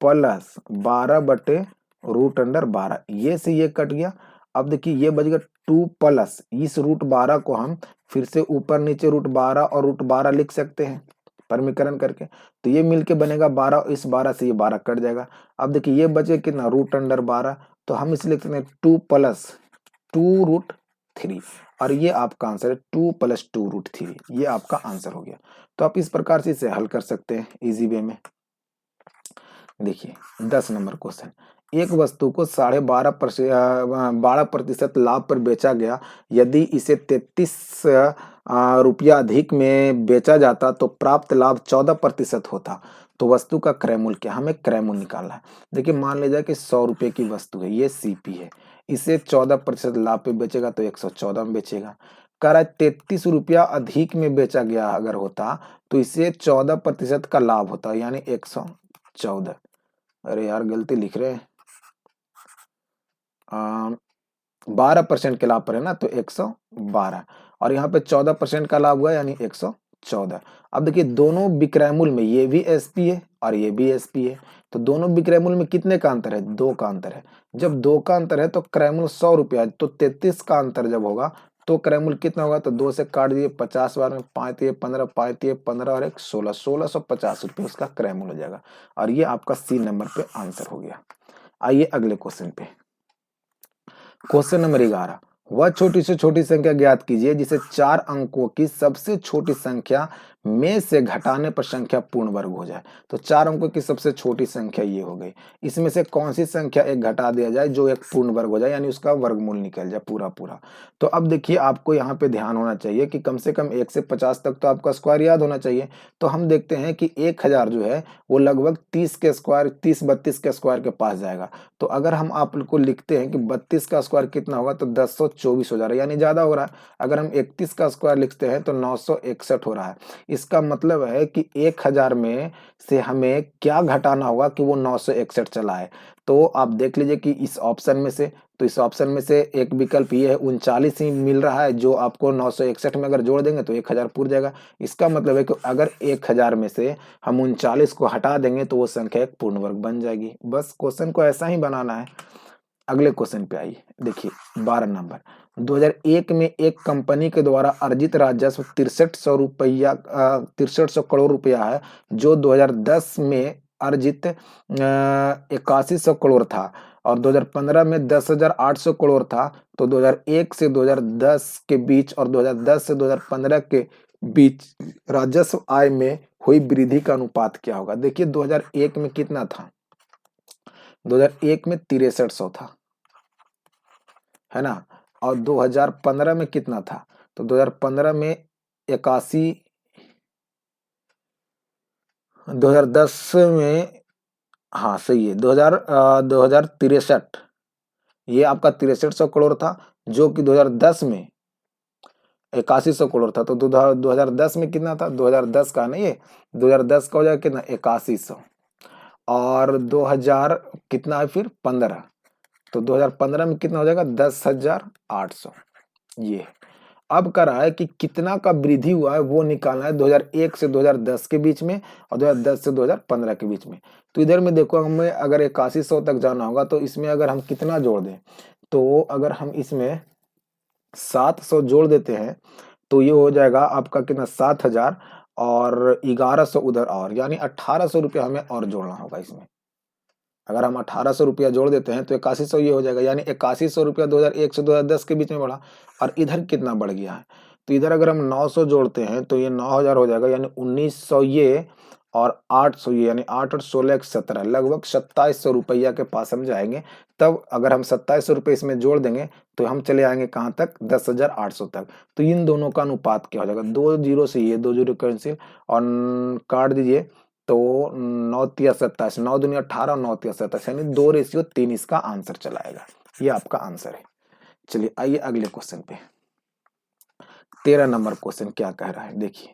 प्लस 12 बटे रूट अंडर 12, ये से ये कट गया। अब देखिए ये बच गया 2 प्लस इस रूट 12 को हम फिर से ऊपर नीचे रूट 12 और रूट 12 लिख सकते हैं परमीकरण करके, तो ये मिलके बनेगा 12, इस 12 से ये 12 कट जाएगा। अब देखिए ये बचे कितना रूट अंडर 12, तो हम इसे लिख सकते हैं 2 प्लस 2 रूट 3 और ये आपका आंसर है 2 प्लस 2 रूट 3, ये आपका आंसर हो गया। तो आप इस प्रकार से इसे हल कर सकते हैं इजी वे में। देखिए 10 नंबर क्वेश्चन, एक वस्तु को 12.5% लाभ पर बेचा गया, यदि इसे 33 रुपया अधिक में बेचा जाता तो प्राप्त लाभ 14% होता, तो वस्तु का क्रय मूल्य क्या, हमें क्रय मूल्य निकालना है। देखिए मान लीजिए कि 100 रुपए की वस्तु है, ये सीपी है, इसे 14% लाभ पे बेचेगा तो 114 में बेचेगा। कह रहा है 33 रुपया अधिक में बेचा गया अगर होता तो इसे 14% का लाभ होता, यानी 114। अरे यार गलती लिख रहे हैं, 12% के लाभ पर है ना, तो 112 और यहाँ पे 14% का लाभ हुआ यानी 114। अब देखिए दोनों विक्रय मूल्य में ये भी एसपी है और ये भी एसपी है, तो दोनों विक्रय मूल्य में कितने का अंतर है, 2 का अंतर है। जब 2 का अंतर है तो क्रय मूल्य 100 रुपया है, तो 33 का अंतर जब होगा तो क्रय मूल्य कितना होगा, तो 2 से काट दिए 50 बार में, 5 ये 15 5 ये 15 और 1 16, 1650 रुपये उसका क्रय मूल्य हो जाएगा। और ये आपका सी नंबर पे आंसर हो गया। आइए अगले क्वेश्चन पे, क्वेश्चन नंबर 11, वह छोटी से छोटी संख्या ज्ञात कीजिए जिसे 4 अंकों की सबसे छोटी संख्या में से घटाने पर संख्या पूर्ण वर्ग हो जाए। तो 4 अंकों की सबसे छोटी संख्या ये हो गई, इसमें से कौन सी संख्या एक घटा दिया जाए जो एक पूर्ण वर्ग हो जाए, यानी उसका वर्गमूल निकल जाए पूरा पूरा। तो अब देखिए आपको यहाँ पे ध्यान होना चाहिए कि कम से कम 1 से 50 तक तो आपका स्क्वायर याद होना चाहिए। तो हम देखते हैं कि 1000 जो है वो लगभग 30 के स्क्वायर 30-32 के स्क्वायर के पास जाएगा। तो अगर हम आपको लिखते हैं कि 32 का स्क्वायर कितना होगा, तो 1024 हो जा रहा है, यानी ज्यादा हो रहा है। अगर हम 31 का स्क्वायर लिखते हैं तो 961 हो रहा है। इसका मतलब है कि 1000 में से हमें क्या घटाना होगा कि वो 961 चला है। तो आप देख लीजिए कि इस ऑप्शन में से, तो इस ऑप्शन में से एक विकल्प ये है 39 ही मिल रहा है, जो आपको 961 में अगर जोड़ देंगे तो 1000 पूर जाएगा। इसका मतलब है कि अगर 1000 में से हम 39 को हटा देंगे तो वो संख्या एक पूर्ण वर्ग बन जाएगी। बस क्वेश्चन को ऐसा ही बनाना है। अगले क्वेश्चन पे आइए, देखिए 12 नंबर, 2001 में एक कंपनी के द्वारा अर्जित राजस्व 6300 करोड़ रुपया है, जो 2010 में अर्जित 8100 करोड़ था और 2015 में 10,800 करोड़ था। तो 2001 से 2010 के बीच और 2010 से 2015 के बीच राजस्व आय में हुई वृद्धि का अनुपात क्या होगा। देखिए 2001 में कितना था, 2001 में 6300 था, है ना, और 2015 में कितना था, तो 2015 में 81, 2010 में, हाँ सही है, 2063, ये आपका 6300 करोड़ था, जो कि 2010 में 8100 करोड़ था। तो 2010 में कितना था, 2010 का नहीं है, 2010 का हो जाएगा कितना, 8100, और 2000 कितना है फिर 15, तो 2015 में कितना हो जाएगा, 10,800। ये अब कर रहा है कि कितना का वृद्धि हुआ है वो निकालना है 2001 से 2010 के बीच में और 2010 से 2015 के बीच में। तो इधर में देखो, हमें अगर 8100 तक जाना होगा तो इसमें अगर हम कितना जोड़ दें, तो अगर हम इसमें 700 जोड़ देते हैं तो ये हो जाएगा आपका कितना, 7,000, और 1100 उधर, और यानी 1800 रुपया हमें और जोड़ना होगा इसमें। अगर हम 1800 रुपया जोड़ देते हैं तो 8100 ये हो जाएगा, यानी 8100 रुपया 2001 से 2010 के बीच में बढ़ा, और इधर कितना बढ़ गया है, तो इधर अगर हम 900 जोड़ते हैं तो ये 9000 हो जाएगा, यानी 1900 ये और 800 ये, यानी 8 और 16 एक 17, लगभग 2700 रुपया के पास हम जाएंगे। तब अगर हम 2700 रुपये इसमें जोड़ देंगे तो हम चले आएंगे कहाँ तक, 10,800 तक। तो इन दोनों का अनुपात क्या हो जाएगा, 2 जीरो से ये 2 जीरो कैंसिल और काट दीजिए, तो 9 तिया 27, 9 दूनी 18 और 9 तिया 27, यानी 2:3 इसका आंसर चला आएगा। ये आपका आंसर है। चलिए आइए अगले क्वेश्चन पे। 13 नंबर क्वेश्चन क्या कह रहा है, देखिए,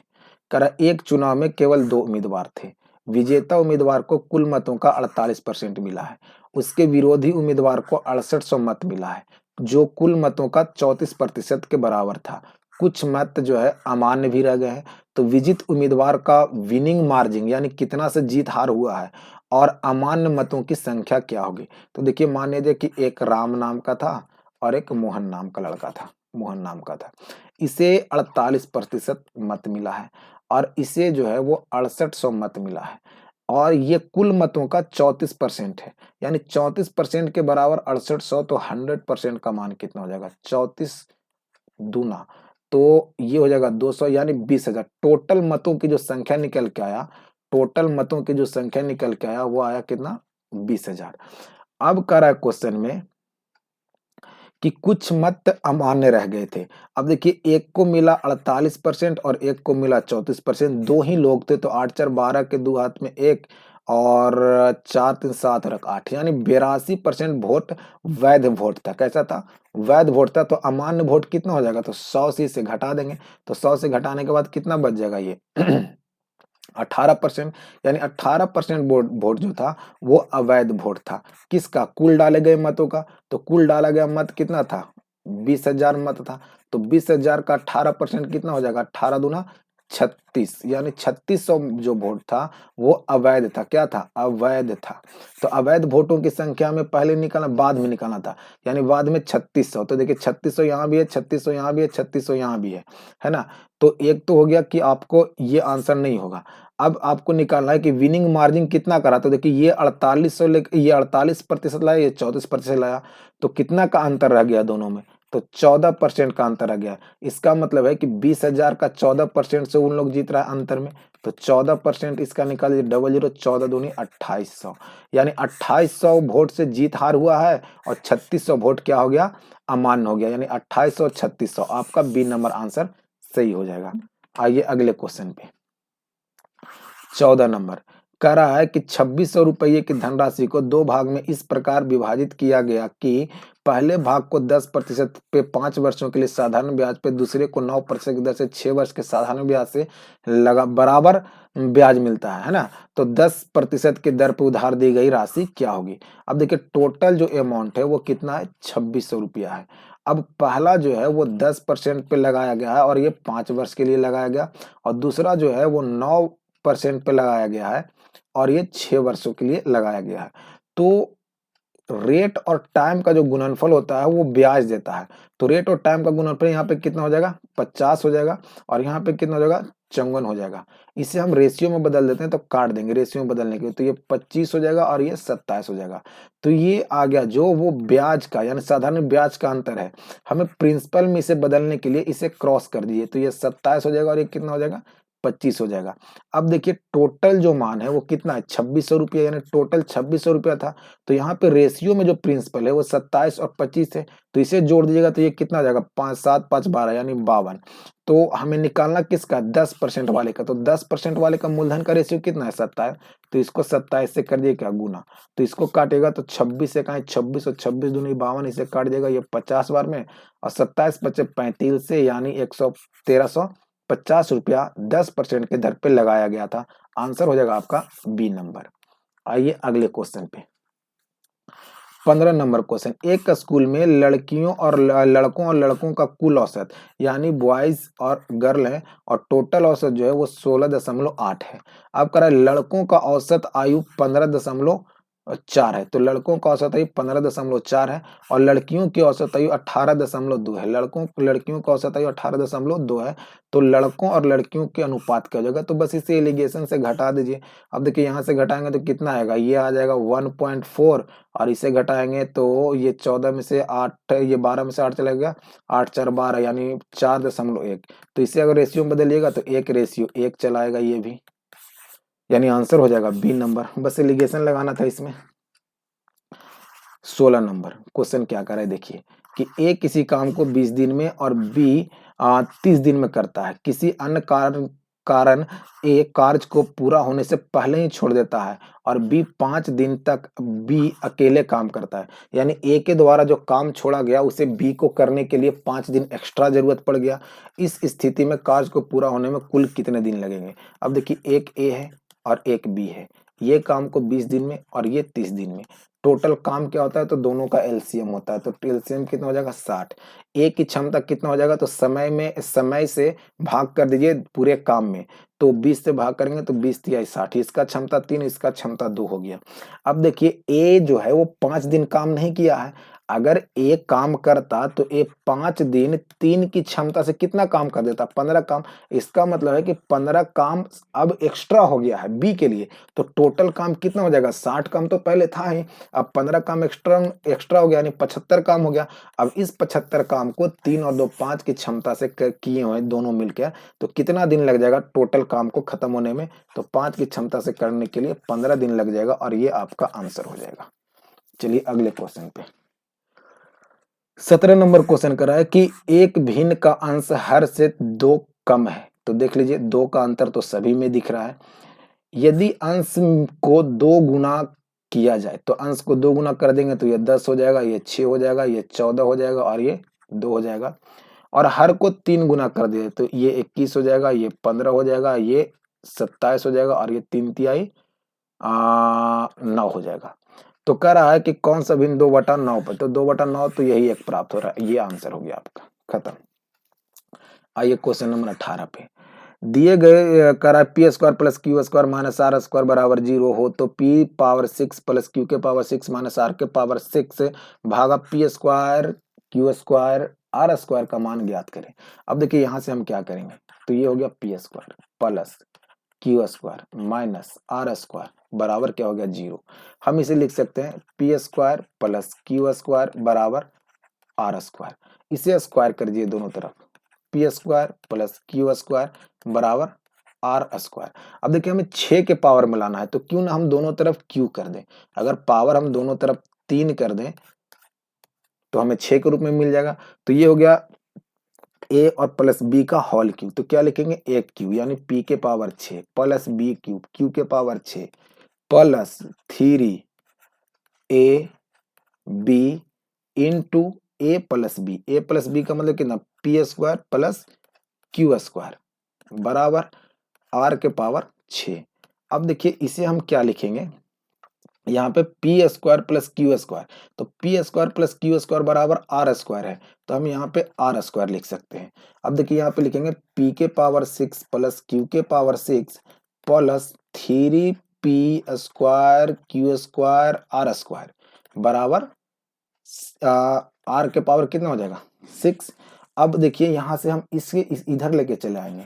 कह रहा है एक चुनाव में केवल 2 उम्मीदवार थे, विजेता उम्मीदवार को कुल मतों का 48% मिला है, उसके विरोधी उम्मीदवार को 6800 मत मिला है, जो कुल मतों का 34% के बराबर था। कुछ मत जो है अमान्य भी रह गए हैं, तो विजित उम्मीदवार का विनिंग मार्जिन यानी कितना से जीत हार हुआ है और अमान्य मतों की संख्या क्या होगी। तो देखिए, मान लीजिए कि एक राम नाम का था और एक मोहन नाम का लड़का था, मोहन नाम का था, इसे 48% मत मिला है और इसे जो है वो 6800 मत मिला है, और ये कुल मतों का 34% है, यानी 34% के बराबर 6800, तो 100% का मान कितना हो जाएगा, 34 दूना, तो ये हो जाएगा 200, यानी 20,000। टोटल मतों की जो संख्या निकल के आया, टोटल मतों की जो संख्या निकल के आया वो आया कितना, 20,000। अब कह रहा है क्वेश्चन में कि कुछ मत अमान्य रह गए थे। अब देखिए, एक को मिला 48% और एक को मिला 34%, दो ही लोग थे, तो 8 4 12 के दो हाथ में एक, और 4 3 7 और 8, यानी 82% वोट वैध वोट था। कैसा था, वैध वोट था। तो अमान्य वोट कितना हो जाएगा, तो 100 से इसे घटा देंगे, तो 100 से घटाने के बाद कितना बच जाएगा, ये 18%, यानी 18% वोट वोट जो था वो अवैध वोट था। किसका, कुल डाले गए मतों का, तो कुल डाला गया मत कितना था, 20,000 मत था, तो 20,000 का 18% कितना हो जाएगा, 18 दूना 36, यानी 3600 जो वोट था वो अवैध था। क्या था, अवैध था। तो अवैध वोटों की संख्या में पहले निकालना, बाद में निकालना था, यानी बाद में 3600। तो देखिए, 3600 यहाँ भी है, 3600 यहाँ भी है, 3600 यहाँ भी है ना। तो एक तो हो गया कि आपको ये आंसर नहीं होगा। अब आपको निकालना है कि विनिंग मार्जिन कितना करा, तो देखिए ये 4800 लेके ये 48% लाया, ये 34% लाया, तो कितना का अंतर रह गया दोनों में, तो 14% का अंतर रह गया। इसका मतलब है कि 20,000 का 14% से उन लोग जीत रहा है अंतर में, तो 14% इसका निकाल दीजिए, 00 14 दूनी 2800, यानी 2800 वोट से जीत हार हुआ है और 3600 वोट क्या हो गया, अमान्य हो गया, यानी 2800 3600, आपका बी नंबर आंसर सही हो जाएगा। आइए अगले क्वेश्चन पे। 14 नंबर कह रहा है कि 2600 रुपये की धनराशि को दो भाग में इस प्रकार विभाजित किया गया कि पहले भाग को 10% पे 5 वर्षों के लिए साधारण ब्याज पे, दूसरे को 9% की दर से 6 वर्ष के साधारण ब्याज से लगा बराबर ब्याज मिलता है ना। तो 10% की दर पे उधार दी गई राशि क्या होगी। अब देखिए, टोटल जो अमाउंट है वो कितना है, 2600 रुपया है। अब पहला जो है वो 10% पे लगाया गया है और ये 5 वर्ष के लिए लगाया गया, और दूसरा जो है वो 9% पे लगाया गया है और ये 6 वर्षों के लिए लगाया गया है। तो रेट और टाइम का जो गुणनफल होता है वो ब्याज देता है। तो रेट और टाइम का गुणनफल यहाँ पे कितना हो जाएगा, 50 हो जाएगा, और यहाँ पे कितना हो जाएगा, 54 हो जाएगा। इसे हम रेशियो में बदल देते हैं, तो काट देंगे रेशियो में बदलने के लिए, तो ये 25 हो जाएगा और ये 27 हो जाएगा। तो ये आ गया जो वो ब्याज का यानी साधारण ब्याज का अंतर है। हमें प्रिंसिपल में इसे बदलने के लिए इसे क्रॉस कर दिए, तो ये 27 हो जाएगा और ये कितना हो जाएगा, 25 हो जाएगा। अब देखिए टोटल जो मान है वो कितना है, 2600 रुपया, यानी टोटल 2600 रुपया था। तो यहाँ पे रेशियो में जो प्रिंसिपल है वो 27 और 25 है, तो इसे जोड़ दीजिएगा तो ये कितना आ जाएगा, 5 7 5 12 यानी 52। तो हमें निकालना किसका, 10% वाले का। तो 10% वाले का मूलधन का रेशियो कितना है, 27। तो इसको 27 से कर दिए क्या, गुना। तो इसको काटेगा तो 26 से कहा 26 और 26 दूनी 52, इसे काट देगा ये 50 बार में, और 27 बचे 35 से, यानी 1350 रुपया 10% के दर पे लगाया गया था। आंसर हो जाएगा आपका बी नंबर। आइए अगले क्वेश्चन पे, 15 नंबर क्वेश्चन। एक स्कूल में लड़कियों और लड़कों का कुल औसत, यानी बॉयज और गर्ल है, और टोटल औसत जो है वो 16.8 है। अब कह रहा है लड़कों का औसत आयु 15.4 है, तो लड़कों का औसत आयु 15.4 है, और लड़कियों की औसत आयु 18.2 है। लड़कियों का औसत आयु 18.2 है, तो लड़कों और लड़कियों के अनुपात क्या हो जाएगा, तो बस इसे एलिगेशन से घटा दीजिए। अब देखिए यहाँ से घटाएंगे तो कितना आएगा, ये आ जाएगा 1.4, और इसे घटाएंगे तो ये 14 में से 8, ये 12 में से 8 चला गया, 8 4 12 यानी 4.1। तो इसे अगर रेशियो में बदलिएगा तो 1:1 चलाएगा ये भी, यानी आंसर हो जाएगा बी नंबर। बस एलिगेशन लगाना था इसमें। 16 नंबर क्वेश्चन क्या कर रहा है, देखिए कि ए किसी काम को 20 दिन में और बी 30 दिन में करता है। किसी अन्य कारण ए कार्य को पूरा होने से पहले ही छोड़ देता है, और बी 5 दिन तक बी अकेले काम करता है। यानी ए के द्वारा जो काम छोड़ा गया उसे बी को करने के लिए 5 दिन एक्स्ट्रा जरूरत पड़ गया। इस स्थिति में कार्य को पूरा होने में कुल कितने दिन लगेंगे। अब देखिए एक ए है और एक बी है, ये काम को 20 दिन में और ये 30 दिन में। टोटल काम क्या होता है, तो दोनों का एलसीएम होता है, तो एलसीएम कितना हो जाएगा, 60। ए की क्षमता कितना हो जाएगा, तो समय से भाग कर दीजिए पूरे काम में, तो 20 से भाग करेंगे तो 20 तिहाई 60, इसका क्षमता 3, इसका क्षमता 2 हो गया। अब देखिए ए जो है वो 5 दिन काम नहीं किया है। अगर ए काम करता तो ए 5 दिन 3 की क्षमता से कितना काम कर देता, 15 काम। इसका मतलब है कि 15 काम अब एक्स्ट्रा हो गया है बी के लिए, तो टोटल काम कितना हो जाएगा, 60 काम तो पहले था ही, अब 15 काम एक्स्ट्रा हो गया, यानी 75 काम हो गया। अब इस 75 काम को 3 और 2 5 की क्षमता से किए हुए दोनों मिलकर, तो कितना दिन लग जाएगा टोटल काम को खत्म होने में, तो 5 की क्षमता से करने के लिए 15 दिन लग जाएगा, और ये आपका आंसर हो जाएगा। चलिए अगले क्वेश्चन पे, 17 नंबर क्वेश्चन कर रहा है कि एक भिन्न का अंश हर से 2 कम है। तो देख लीजिए 2 का अंतर तो सभी में दिख रहा है। यदि अंश को 2 गुना किया जाए, तो अंश को 2 गुना कर देंगे तो ये 10 हो जाएगा, ये 6 हो जाएगा, ये 14 हो जाएगा, और ये 2 हो जाएगा। और हर को 3 गुना कर दिए तो ये 21 हो जाएगा, ये 15 हो जाएगा, ये 27 हो जाएगा, और ये 3 तिहाई 9 हो जाएगा। तो कह रहा है कि कौन सा भिन्न 2/9 पर, तो 2/9 तो यही एक प्राप्त हो रहा है, ये आंसर हो गया आपका, खत्म। आइए क्वेश्चन नंबर 18 पे, दिए गए करा P square plus Q square minus R square बराबर 0 हो, तो पी पावर 6 प्लस क्यू के पावर 6 माइनस आर के पावर 6 भागा P square Q square R square का मान ज्ञात करें। अब देखिए यहाँ से हम क्या करेंगे, तो ये हो गया P square plus Q square minus R square बराबर क्या हो गया, 0। हम इसे लिख सकते हैं P square plus Q square बराबर आर स्क्वायर। इसे स्क्वायर कर दिए दोनों तरफ, P square plus Q square बराबर आर स्क्वायर। अब देखिए हमें 6 के पावर में लाना है, तो क्यों ना हम दोनों तरफ क्यू कर दें। अगर पावर हम दोनों तरफ 3 कर दें तो हमें 6 के रूप में मिल जाएगा। तो ये हो गया ए और प्लस बी का होल क्यूब, तो क्या लिखेंगे, एक क्यूब, यानी पी के power 6 plus b cube q के power 6 plus 3 a b into a plus b का मतलब कितना, p square plus Q square बराबर आर के पावर 6। अब देखिए इसे हम क्या लिखेंगे, यहाँ पे p square plus Q square, तो P square plus Q square बराबर आर स्क्वायर है, तो हम यहाँ पे आर स्क्वायर लिख सकते हैं। अब देखिए यहाँ पे लिखेंगे पी के पावर 6 प्लस क्यू के power 6 plus 3 P square Q square R square बराबर आर के पावर कितना हो जाएगा, 6। अब देखिए यहाँ से हम इधर लेके चले आएंगे,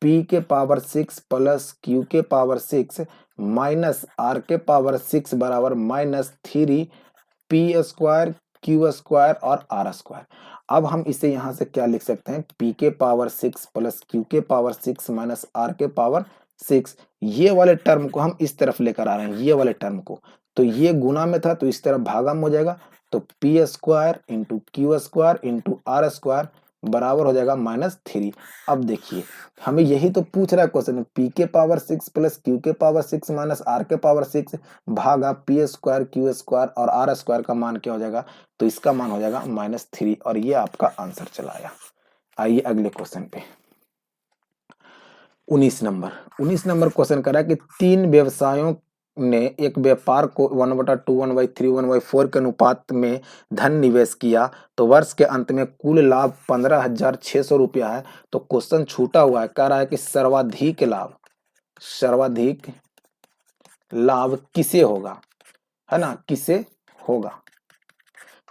पी के पावर 6 प्लस क्यू के पावर 6 माइनस आर के पावर 6 बराबर minus 3 P square Q square और आर स्क्वायर। अब हम इसे यहाँ से क्या लिख सकते हैं, p के पावर 6 प्लस q के पावर 6 माइनस r के पावर 6। ये वाले टर्म को हम इस तरफ लेकर आ रहे हैं, ये वाले टर्म को, तो ये गुना में था तो इस तरफ भागा में हो जाएगा, तो P square into Q square into R square बराबर हो जाएगा -3। अब देखिए हमें यही तो पूछ रहा है क्वेश्चन, पी के पावर 6 प्लस क्यू के पावर 6 माइनस आर के पावर 6 भागा पी स्क्वायर क्यू स्क्वायर और आर स्क्वायर का मान क्या हो जाएगा, तो इसका मान हो जाएगा -3 और ये आपका आंसर चला आया। आइए अगले क्वेश्चन पे 19 नंबर क्वेश्चन कर रहा है कि तीन व्यवसायों ने एक व्यापार को 1/2, 1/3, 1/4 के अनुपात में धन निवेश किया तो वर्ष के अंत में कुल लाभ 15,600 रुपया है। तो क्वेश्चन छूटा हुआ है, कह रहा है कि सर्वाधिक लाभ किसे होगा, है ना, किसे होगा,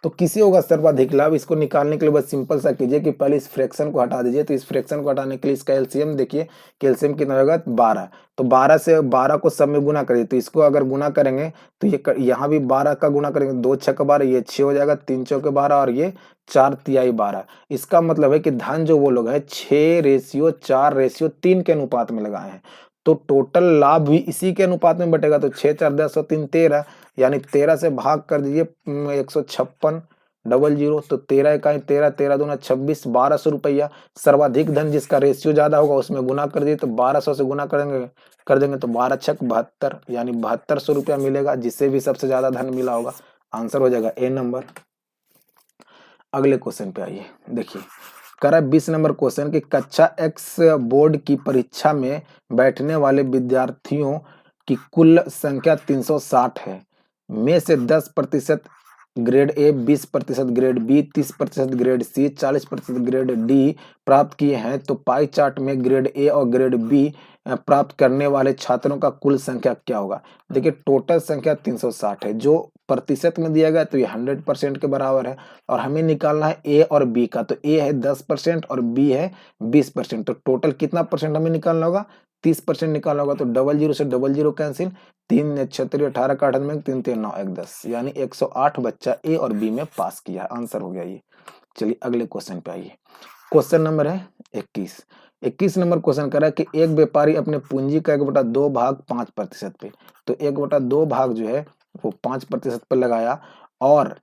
तो किसे होगा सर्वाधिक लाभ। इसको निकालने के लिए बस सिंपल सा कीजिए कि पहले इस फ्रैक्शन को हटा दीजिए, तो इस फ्रैक्शन को हटाने के लिए इसका एलसीएम देखिए, कैल्शियम कितना होगा 12, तो 12 से 12 को सब में गुना करिए, तो इसको अगर गुना करेंगे तो ये यहाँ भी 12 का गुना करेंगे, 2 छक्का 12, ये 6 हो जाएगा, 3 चौके 12 और ये 4 तिहाई 12। इसका मतलब है कि धन जो वो लोग है 6:4:3 के अनुपात में लगाए हैं, तो टोटल लाभ भी इसी के अनुपात में बटेगा, तो 6 4 10 और 3 13, यानी 13 से भाग कर दीजिए 156 00, तो 13 इकाई 13, 13 दूना 26, 1200 रुपया। सर्वाधिक धन जिसका रेशियो ज्यादा होगा उसमें गुना कर दिए, तो 1200 से गुना कर देंगे तो 12 छक 72, यानी 7200 रुपया मिलेगा, जिससे भी सबसे ज्यादा धन मिला होगा। आंसर हो जाएगा ए नंबर। अगले क्वेश्चन पे आइए, देखिए कह रहा है 20 नंबर क्वेश्चन कि कक्षा एक्स बोर्ड की परीक्षा में बैठने वाले विद्यार्थियों की कुल संख्या 360 है, में से 10% grade A, 20% grade B, 30% grade C, 40% grade D प्राप्त किए हैं, तो पाई चार्ट में ग्रेड ए और ग्रेड बी प्राप्त करने वाले छात्रों का कुल संख्या क्या होगा। देखिए टोटल संख्या 360 है, जो प्रतिशत में दिया गया तो ये 100% के बराबर है, और हमें निकालना है ए और बी का, तो ए है 10% और बी है 20%, तो टोटल कितना परसेंट हमें निकालना होगा, 30% निकालना होगा। तो 00 से 00 कैंसिल, 3 6 18 का 8 में 3 3 9 1 10, यानी 108 बच्चा ए और बी में पास किया, आंसर हो गया ये। चलिए अगले क्वेश्चन पे आइए, क्वेश्चन नंबर है 21 नंबर क्वेश्चन कर रहा है कि एक व्यापारी अपने पूंजी का 1/2 भाग 5% पे, तो 1/2 भाग जो है वो 5% पे लगाया, और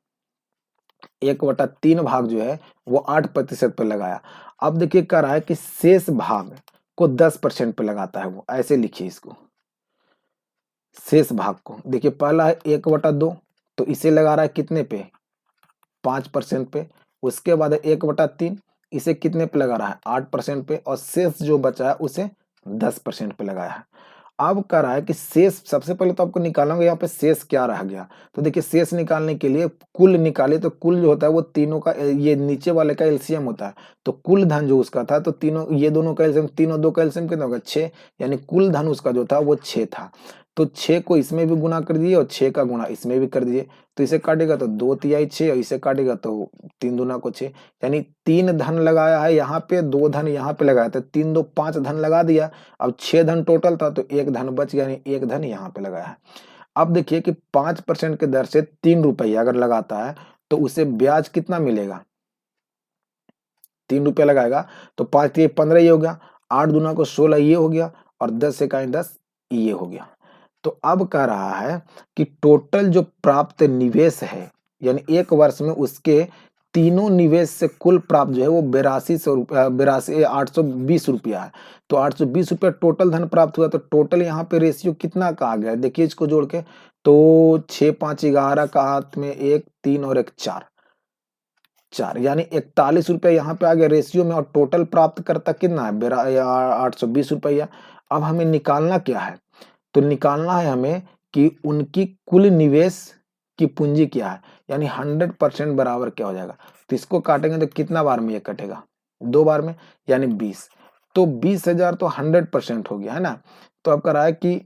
1/3 भाग जो है वो 8% पे लगाया। अब देखिए कह रहा है कि शेष भाग को 10% पे लगाता है वो, ऐसे लिखिए इसको, शेष भाग को देखिए पहला है 1/2, तो इसे लगा रहा है कितने पे, 5% पे। उसके बाद है 1/3, इसे कितने पे लगा रहा है, 8% पे, और शेष जो बचा है उसे 10% पे लगाया है। अब कह रहा है कि शेष, सबसे पहले तो आपको निकालना होगा यहाँ पे शेष क्या रह गया, तो देखिए शेष निकालने के लिए कुल निकाले, तो कुल जो होता है वो तीनों का, ये नीचे वाले का एलसीएम होता है, तो कुल धन जो उसका था, तो तीनों, ये दोनों का एलसीएम, तीनों दो का एलसीएम कितना होगा 6, यानी कुल धन उसका जो था वो 6 था। तो 6 को इसमें भी गुना कर दिए और 6 का गुना इसमें भी कर दिए, तो इसे काटेगा तो 2 तिहाई 6 और इसे काटेगा तो 3 दूना को 6, यानी 3 धन लगाया है यहाँ पे, 2 धन यहाँ पे लगाया था, 3 2 5 धन लगा दिया। अब 6 धन टोटल था तो 1 धन बच गया, यानी 1 धन यहाँ पे लगाया है। अब देखिए कि 5% के दर से 3 रुपया अगर लगाता है तो उसे ब्याज कितना मिलेगा, 3 रुपया लगाएगा तो 5 ये 15 ये हो गया, 8 दूना को 16 ये हो गया, और 10 से 10 ये हो गया। तो अब कह रहा है कि टोटल जो प्राप्त निवेश है, यानी एक वर्ष में उसके तीनों निवेश से कुल प्राप्त जो है वो 82,820 रुपया है, तो 820 रुपया टोटल धन प्राप्त हुआ। तो टोटल यहाँ पे रेशियो कितना का आ गया, देखिए इसको जोड़ के, तो 6 5 11 का हाथ में 1 3 और 1 4, यानी 41 रुपया यहाँ पे आ गया रेशियो में, और टोटल प्राप्त करता कितना है 820 रुपया। अब हमें निकालना क्या है, तो निकालना है हमें कि उनकी कुल निवेश की पूंजी क्या है, यानी 100% बराबर क्या हो जाएगा, तो इसको काटेंगे तो कितना बार में ये कटेगा, 2 बार में, यानी 20, तो 20,000 तो 100% हो गया, है ना। तो अब कह रहा है कि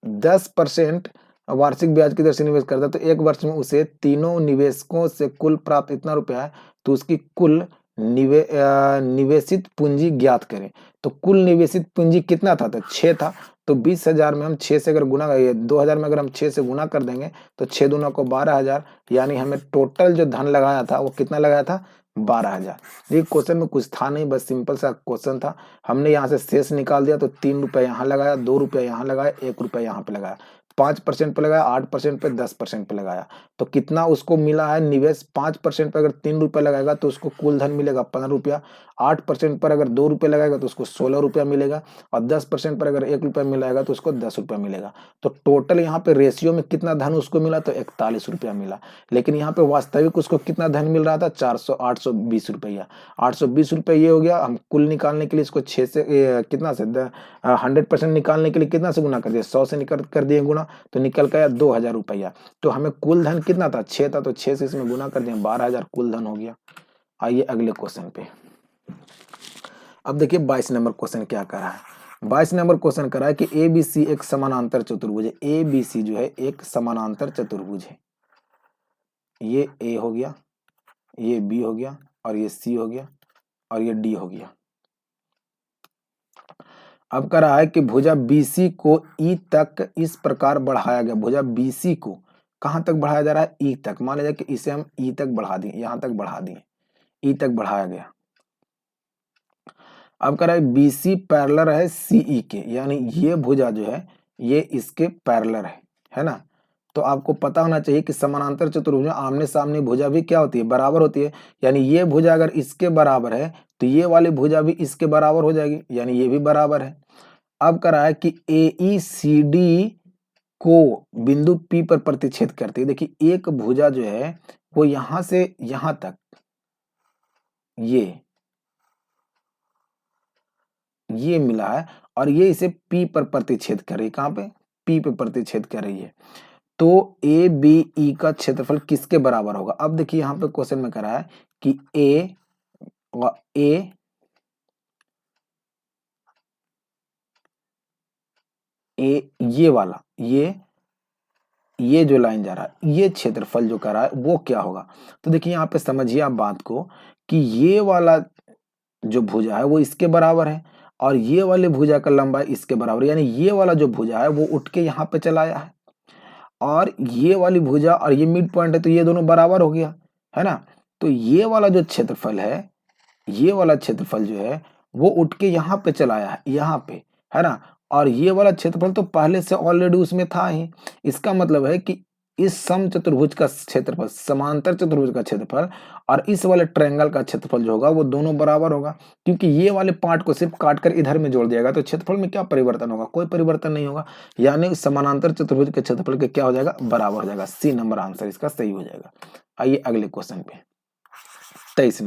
10% वार्षिक ब्याज की दर से निवेश करता है, तो एक वर्ष में उसे तीनों निवेशकों से कुल प्राप्त इतना रुपया है, तो उसकी कुल निवेशित पूंजी ज्ञात करें। तो कुल निवेशित पूंजी कितना था, तो 6 था, तो 20,000 में हम 6 से अगर गुना, 2,000 में अगर हम 6 से गुना कर देंगे तो 6 दूना को 12,000, यानी हमें टोटल जो धन लगाया था वो कितना लगाया था 12,000। ये क्वेश्चन में कुछ था नहीं, बस सिंपल सा क्वेश्चन था। हमने यहाँ से शेष निकाल दिया, तो 3 रुपये यहाँ लगाया, 2 रुपये यहाँ लगाया, 1 रुपये यहाँ पे लगाया, 5% पे लगाया, 8% पे, 10% पे लगाया। तो कितना उसको मिला है निवेश? 5% पे अगर 3 रुपये लगाएगा तो उसको कुल धन मिलेगा 15 रुपया। 8% पर अगर 2 रुपये लगाएगा तो उसको 16 रुपया मिलेगा, और 10% पर अगर 1 रुपया मिलाएगा तो उसको 10 रुपया मिलेगा। तो टोटल यहाँ पे रेशियो में कितना धन उसको मिला? तो 41 रुपया मिला। लेकिन यहाँ पे वास्तविक उसको कितना धन मिल रहा था? 820 रुपया। 820 रुपये ये हो गया। हम कुल निकालने के लिए इसको 6 से कितना से 100% निकालने के लिए कितना से गुना कर दिया? 100 से निकल कर दिए गुना, तो निकल के आया 2,000 रुपया। तो हमें कुल धन कितना था? 6 था, तो 6 से इसमें गुना कर दिया, 12,000 कुल धन हो गया। आइए अगले क्वेश्चन पे। अब देखिए 22 नंबर क्वेश्चन क्या कर रहा है। 22 नंबर क्वेश्चन कर रहा है कि ABC एक समानांतर चतुर्भुज है। ABC जो है एक समानांतर चतुर्भुज है। ये A हो गया, ये B हो गया, और ये C हो गया, और ये D हो गया। अब कह रहा है कि भुजा BC को E तक इस प्रकार बढ़ाया गया। भुजा BC को कहां तक बढ़ाया जा रहा है? E तक। मान लीजिए कि इसे हम E तक बढ़ा दिए, यहां तक बढ़ा दिए, E तक बढ़ाया गया। अब कह रहा है BC पैरेलल है CE के, यानी ये भुजा जो है ये इसके पैरेलल है ना। तो आपको पता होना चाहिए कि समानांतर चतुर्भुज आमने सामने भुजा भी क्या होती है? बराबर होती है। यानी ये भुजा अगर इसके बराबर है तो ये वाली भुजा भी इसके बराबर हो जाएगी, यानी ये भी बराबर है। अब कह रहा है कि AECD को बिंदु P पर प्रतिच्छेद करती है। देखिए एक भुजा जो है वो यहां से यहां तक ये मिला है, और ये इसे P पर प्रतिच्छेद कर रही है। कहां पे? P पे प्रतिच्छेद कर रही है। तो ABE का क्षेत्रफल किसके बराबर होगा? अब देखिए यहाँ पे क्वेश्चन में कह रहा है कि ये वाला ये जो लाइन जा रहा है, ये क्षेत्रफल जो कर रहा है वो क्या होगा? तो देखिए यहाँ पे समझिए आप बात को कि ये वाला जो भुजा है वो इसके बराबर है, और ये वाले भुजा का लंबाई इसके बराबर, यानी ये वाला जो भुजा है वो उठ के यहाँ पे चला आया है, और ये वाली भुजा और ये मिड पॉइंट है, तो ये दोनों बराबर हो गया, है ना। तो ये वाला जो क्षेत्रफल है, ये वाला क्षेत्रफल जो है वो उठ के यहाँ पे चला आया है, यहाँ पे, है ना। और ये वाला क्षेत्रफल तो पहले से ऑलरेडी उसमें था ही। इसका मतलब है कि इस समचतुर्भुज का क्षेत्रफल, समांतर चतुर्भुज का क्षेत्रफल, और इस वाले ट्रायंगल का क्षेत्रफल जो होगा वो दोनों बराबर होगा, क्योंकि ये वाले पार्ट को सिर्फ काट कर इधर में जोड़ दिया गया, तो क्षेत्रफल में क्या परिवर्तन होगा? कोई परिवर्तन नहीं होगा। यानी समानांतर चतुर्भुज के क्षेत्रफल के क्या हो जाएगा? बराबर हो जाएगा। C नंबर आंसर इसका सही हो जाएगा। आइए अगले क्वेश्चन पे। 23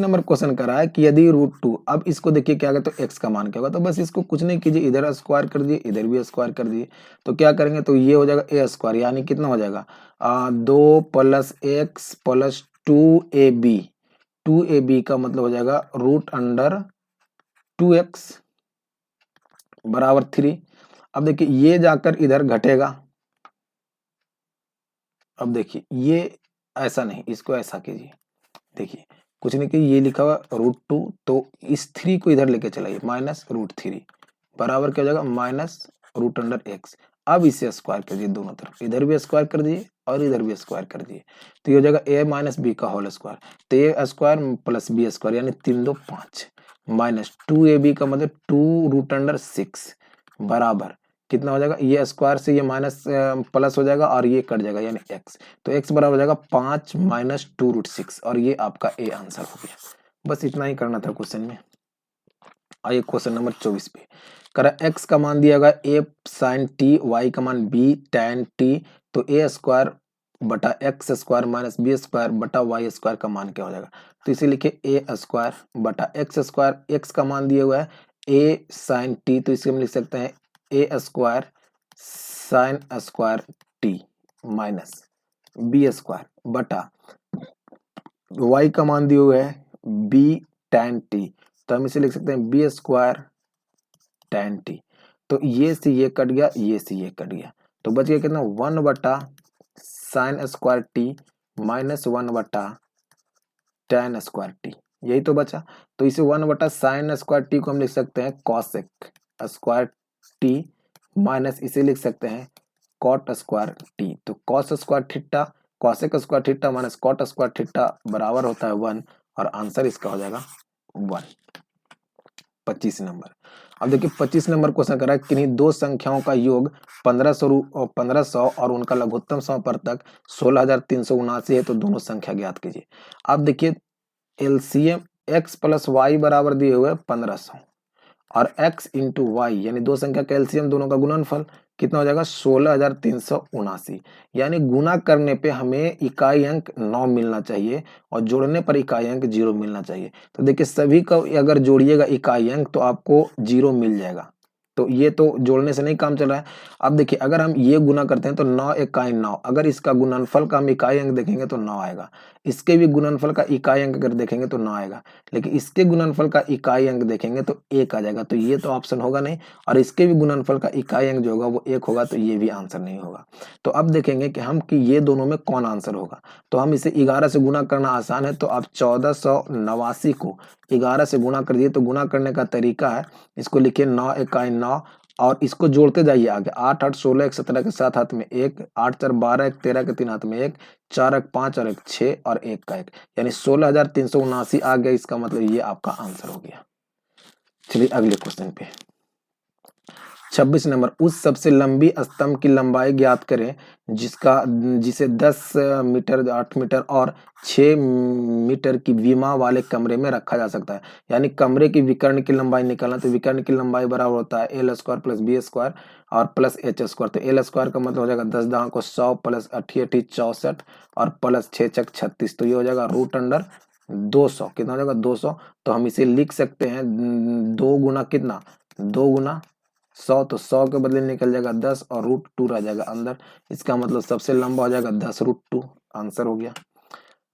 नंबर क्वेश्चन कर रहा है कि यदि √2, अब इसको देखिए क्या होगा, तो x का मान क्या होगा? तो बस इसको कुछ नहीं कीजिए, इधर स्क्वायर कर दिए, इधर भी स्क्वायर कर दिए, तो क्या करेंगे? तो ये हो जाएगा a², यानी कितना हो जाएगा? 2 + x + 2ab। 2ab का मतलब हो जाएगा √2x बराबर 3। अब देखिए ये जाकर इधर घटेगा। अब देखिए ये ऐसा नहीं, इसको ऐसा कीजिए। देखिए कुछ नहीं कि ये लिखा हुआ √2, तो इस 3 को इधर लेके चलाइए, -√3 बराबर क्या हो जाएगा? -√x। अब इसे स्क्वायर कर दिए दोनों तरफ, इधर भी स्क्वायर कर दिए और इधर भी स्क्वायर कर दिए, तो ये हो जाएगा a - b का होल स्क्वायर। तो a² + b² यानी 3 2 5, -2ab का मतलब 2√6 बराबर कितना हो जाएगा? ये स्क्वायर से ये माइनस प्लस हो जाएगा और ये कट जाएगा, यानी x। तो x बराबर हो जाएगा 5 - 2√6, और ये आपका ए आंसर हो गया। बस इतना ही करना था क्वेश्चन में। आइए क्वेश्चन नंबर 24 पे। करा x का मान दिया गया a sin t, y का मान b tan t, तो a² बटा x² - b² बटा y² का मान क्या हो जाएगा? तो इसे लिखे a² बटा x²। x का मान दिया हुआ है a sin t, तो इसे हम लिख सकते हैं a² sin² t minus b² बटा y का मान दिए हुए है b tan t, तो हम इसे लिख सकते हैं b² tan t। तो ये से ये कट गया, ये से ये कट गया, तो बच गया कितना? 1 बटा sin² t माइनस 1 बटा tan² t, यही तो बचा। तो इसे 1 बटा sin² t को हम लिख सकते हैं cos² t माइनस इसे लिख सकते हैं cot² t। तो cos² theta cosec square theta minus cot square theta बराबर होता है 1 और आंसर इसका हो जाएगा 1। 25 नंबर। अब देखिए 25 नंबर क्वेश्चन कर रहा है किन्हीं दो संख्याओं का योग 1500 और उनका लघुत्तम समपरतक 16,379 है तो दोनों संख्या ज्ञात कीजिए। अब देखिए एलसीएम x प्लस वाई बराबर दिए हुए 1500 और x इंटू वाई यानी दो संख्या का एलसीएम दोनों का गुणनफल कितना हो जाएगा 16,379। यानी गुना करने पे हमें इकाई अंक 9 मिलना चाहिए और जोड़ने पर इकाई अंक 0 मिलना चाहिए। तो देखिए सभी का अगर जोड़िएगा इकाई अंक तो आपको 0 मिल जाएगा। तो ये तो जोड़ने से नहीं काम चल रहा है। अब देखिए अगर हम ये गुना करते हैं तो 9 इकाई 9, अगर इसका गुणनफल का हम इकाई अंक देखेंगे तो 9 आएगा। इसके भी गुणनफल का इकाई अंक अगर देखेंगे तो 9 आएगा, लेकिन इसके गुणनफल का इकाई अंक देखेंगे तो 1 आ जाएगा। तो ये तो ऑप्शन होगा नहीं, और इसके भी गुणनफल का इकाई अंक जो होगा वो 1 होगा, तो ये भी आंसर नहीं होगा। तो अब देखेंगे कि हम कि ये दोनों में कौन आंसर होगा। तो हम इसे 11 से गुना करना आसान है, तो आप 1489 को 11 से गुना कर दिए। तो गुना करने का तरीका है, इसको लिखिए 9 इकाई 9 और इसको जोड़ते जाइए आगे। 8 8 16 1 17 के साथ हाथ में 1, 8 4 12 1 13 के 3 हाथ में 1, 4 1 5 और 1 6 और 1 का 1, यानी 16,379 आ गया। इसका मतलब ये आपका आंसर हो गया। चलिए अगले क्वेश्चन पे 26 नंबर। उस सबसे लंबी स्तंभ की लंबाई ज्ञात करें जिसे 10 मीटर 8 मीटर और 6 मीटर की विमा वाले कमरे में रखा जा सकता है। यानी कमरे की विकर्ण की लंबाई निकालना, तो विकर्ण की लंबाई बराबर होता है L square plus B square और प्लस एच स्क्वायर। तो एल स्क्वायर का मतलब हो जाएगा 10 दांव को 100 प्लस 88 64 और प्लस 6 छक 36, तो ये हो जाएगा रूट अंडर 200। कितना हो जाएगा 200। तो हम इसे लिख सकते हैं 2 गुना कितना 2 गुना 100, तो 100 के बदले निकल जाएगा 10 और रूट 2 रह जाएगा अंदर। इसका मतलब सबसे लंबा हो जाएगा 10 रूट 2, आंसर हो गया।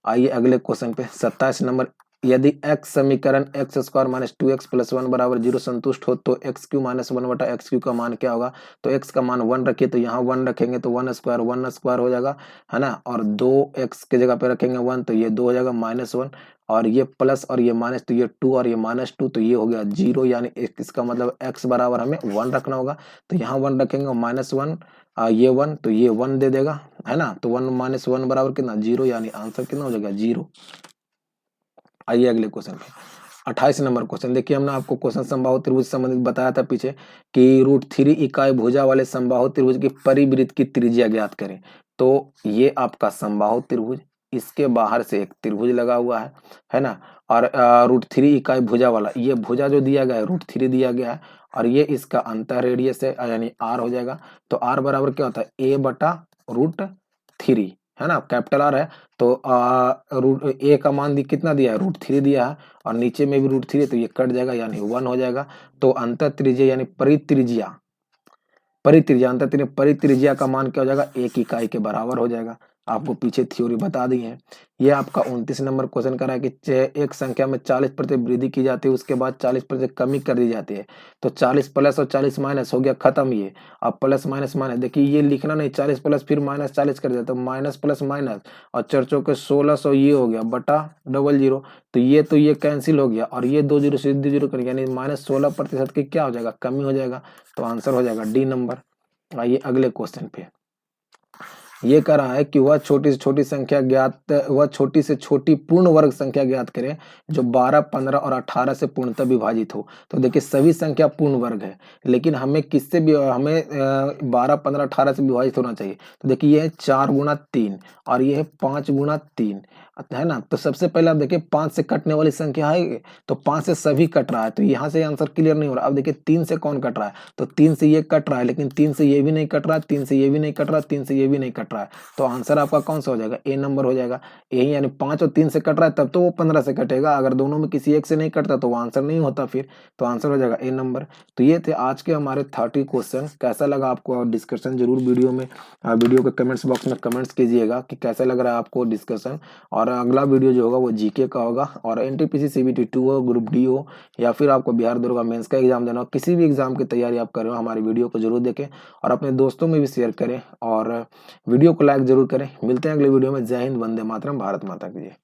आइए अगले क्वेश्चन पे 27 नंबर। यदि x समीकरण x square minus 2x plus 1 बराबर 0 संतुष्ट हो तो एक्स क्यू माइनस 1 बटा एक्स क्यू का मान क्या होगा। तो x का मान 1 रखिए, तो यहाँ 1 रखेंगे तो 1 स्क्वायर हो जाएगा, है ना। और 2x के जगह पे रखेंगे 1 तो ये 2 हो जाएगा -1, और ये प्लस और ये माइनस तो ये 2 और ये -2 तो ये हो गया 0। यानी इसका मतलब x बराबर हमें 1 रखना होगा। तो यहाँ 1 रखेंगे और -1 ये 1 तो ये 1 दे देगा, है ना। तो 1 - 1 बराबर कितना 0, यानी आंसर कितना हो जाएगा 0। आइए अगले क्वेश्चन पे 28 नंबर क्वेश्चन। देखिए हमने आपको क्वेश्चन समबाहु त्रिभुज संबंधित बताया था पीछे कि √3 इकाई भुजा वाले समबाहु त्रिभुज की परिवृत्त की त्रिज्या ज्ञात करें। तो ये आपका समबाहु त्रिभुज, इसके बाहर से एक त्रिभुज लगा हुआ है ना। और √3 इकाई भुजा वाला, ये भुजा जो दिया गया है √3 दिया गया है, और ये इसका अंतर रेडियस है यानी r हो जाएगा। तो r बराबर क्या होता है a बटा √3, है ना, कैपिटल R है। तो रूट ए का मान कितना दिया है √3 दिया है, और नीचे में भी √3 है, तो ये कट जाएगा यानी 1 हो जाएगा। तो अंतर त्रिज्या यानी परित्रिज्या परित्रिज्या का मान क्या हो जाएगा 1 इकाई के बराबर हो जाएगा। आपको पीछे थ्योरी बता दी है। ये आपका 29 नंबर क्वेश्चन कर रहा है कि एक संख्या में 40% वृद्धि की जाती है, उसके बाद 40% कमी कर दी जाती है। तो 40 प्लस और 40 माइनस हो गया खत्म ये। अब प्लस माइनस माइनस, देखिए ये लिखना नहीं 40 प्लस फिर माइनस 40 कर दिया, तो माइनस प्लस माइनस और 4 चौके 1600 ये हो गया बटा 00। तो ये कैंसिल हो गया, और ये 2 जीरो से 2 जीरो कर, यानी -16% की क्या हो जाएगा कमी हो जाएगा। तो आंसर हो जाएगा डी नंबर। आइए अगले क्वेश्चन पे। ये कह रहा है कि वह छोटी से छोटी संख्या ज्ञात, वह छोटी से छोटी पूर्ण वर्ग संख्या ज्ञात करें जो 12, 15 और 18 से पूर्णतः विभाजित हो। तो देखिए सभी संख्या पूर्ण वर्ग है, लेकिन हमें किससे भी हमें 12, 15, 18 से विभाजित होना चाहिए। तो देखिए ये है 4 गुना 3 और ये है 5 गुना 3, है ना। तो सबसे पहले आप देखिए 5 से कटने वाली संख्या है, तो 5 से सभी कट रहा है, तो यहाँ से आंसर क्लियर नहीं हो रहा। अब देखिए 3 से कौन कट रहा है, तो 3 से ये कट रहा है, लेकिन 3 से ये भी नहीं कट रहा है, 3 से ये भी नहीं कट रहा है, 3 से ये भी नहीं कट रहा है। तो आंसर आपका कौन सा हो जाएगा ए नंबर हो जाएगा। यही यानी 5 और 3 से कट रहा है तब तो वो 15 से कटेगा, अगर दोनों में किसी एक से नहीं कटता तो वो आंसर नहीं होता फिर। तो आंसर हो जाएगा ए नंबर। तो ये थे आज के हमारे 30 क्वेश्चन। कैसा लगा आपको डिस्कशन, जरूर वीडियो के कमेंट्स बॉक्स में कमेंट्स कीजिएगा कि कैसा लग रहा है आपको डिस्कशन। और अगला वीडियो जो होगा वो जीके का होगा, और एनटीपीसी सीबीटी 2 हो, ग्रुप डी हो, या फिर आपको बिहार दुर्गा मेंस का एग्जाम देना हो, किसी भी एग्जाम की तैयारी आप कर रहे हो, हमारे वीडियो को जरूर देखें और अपने दोस्तों में भी शेयर करें और वीडियो को लाइक जरूर करें। मिलते हैं अगले वीडियो में। जय हिंद, वंदे मातरम, भारत माता की जय।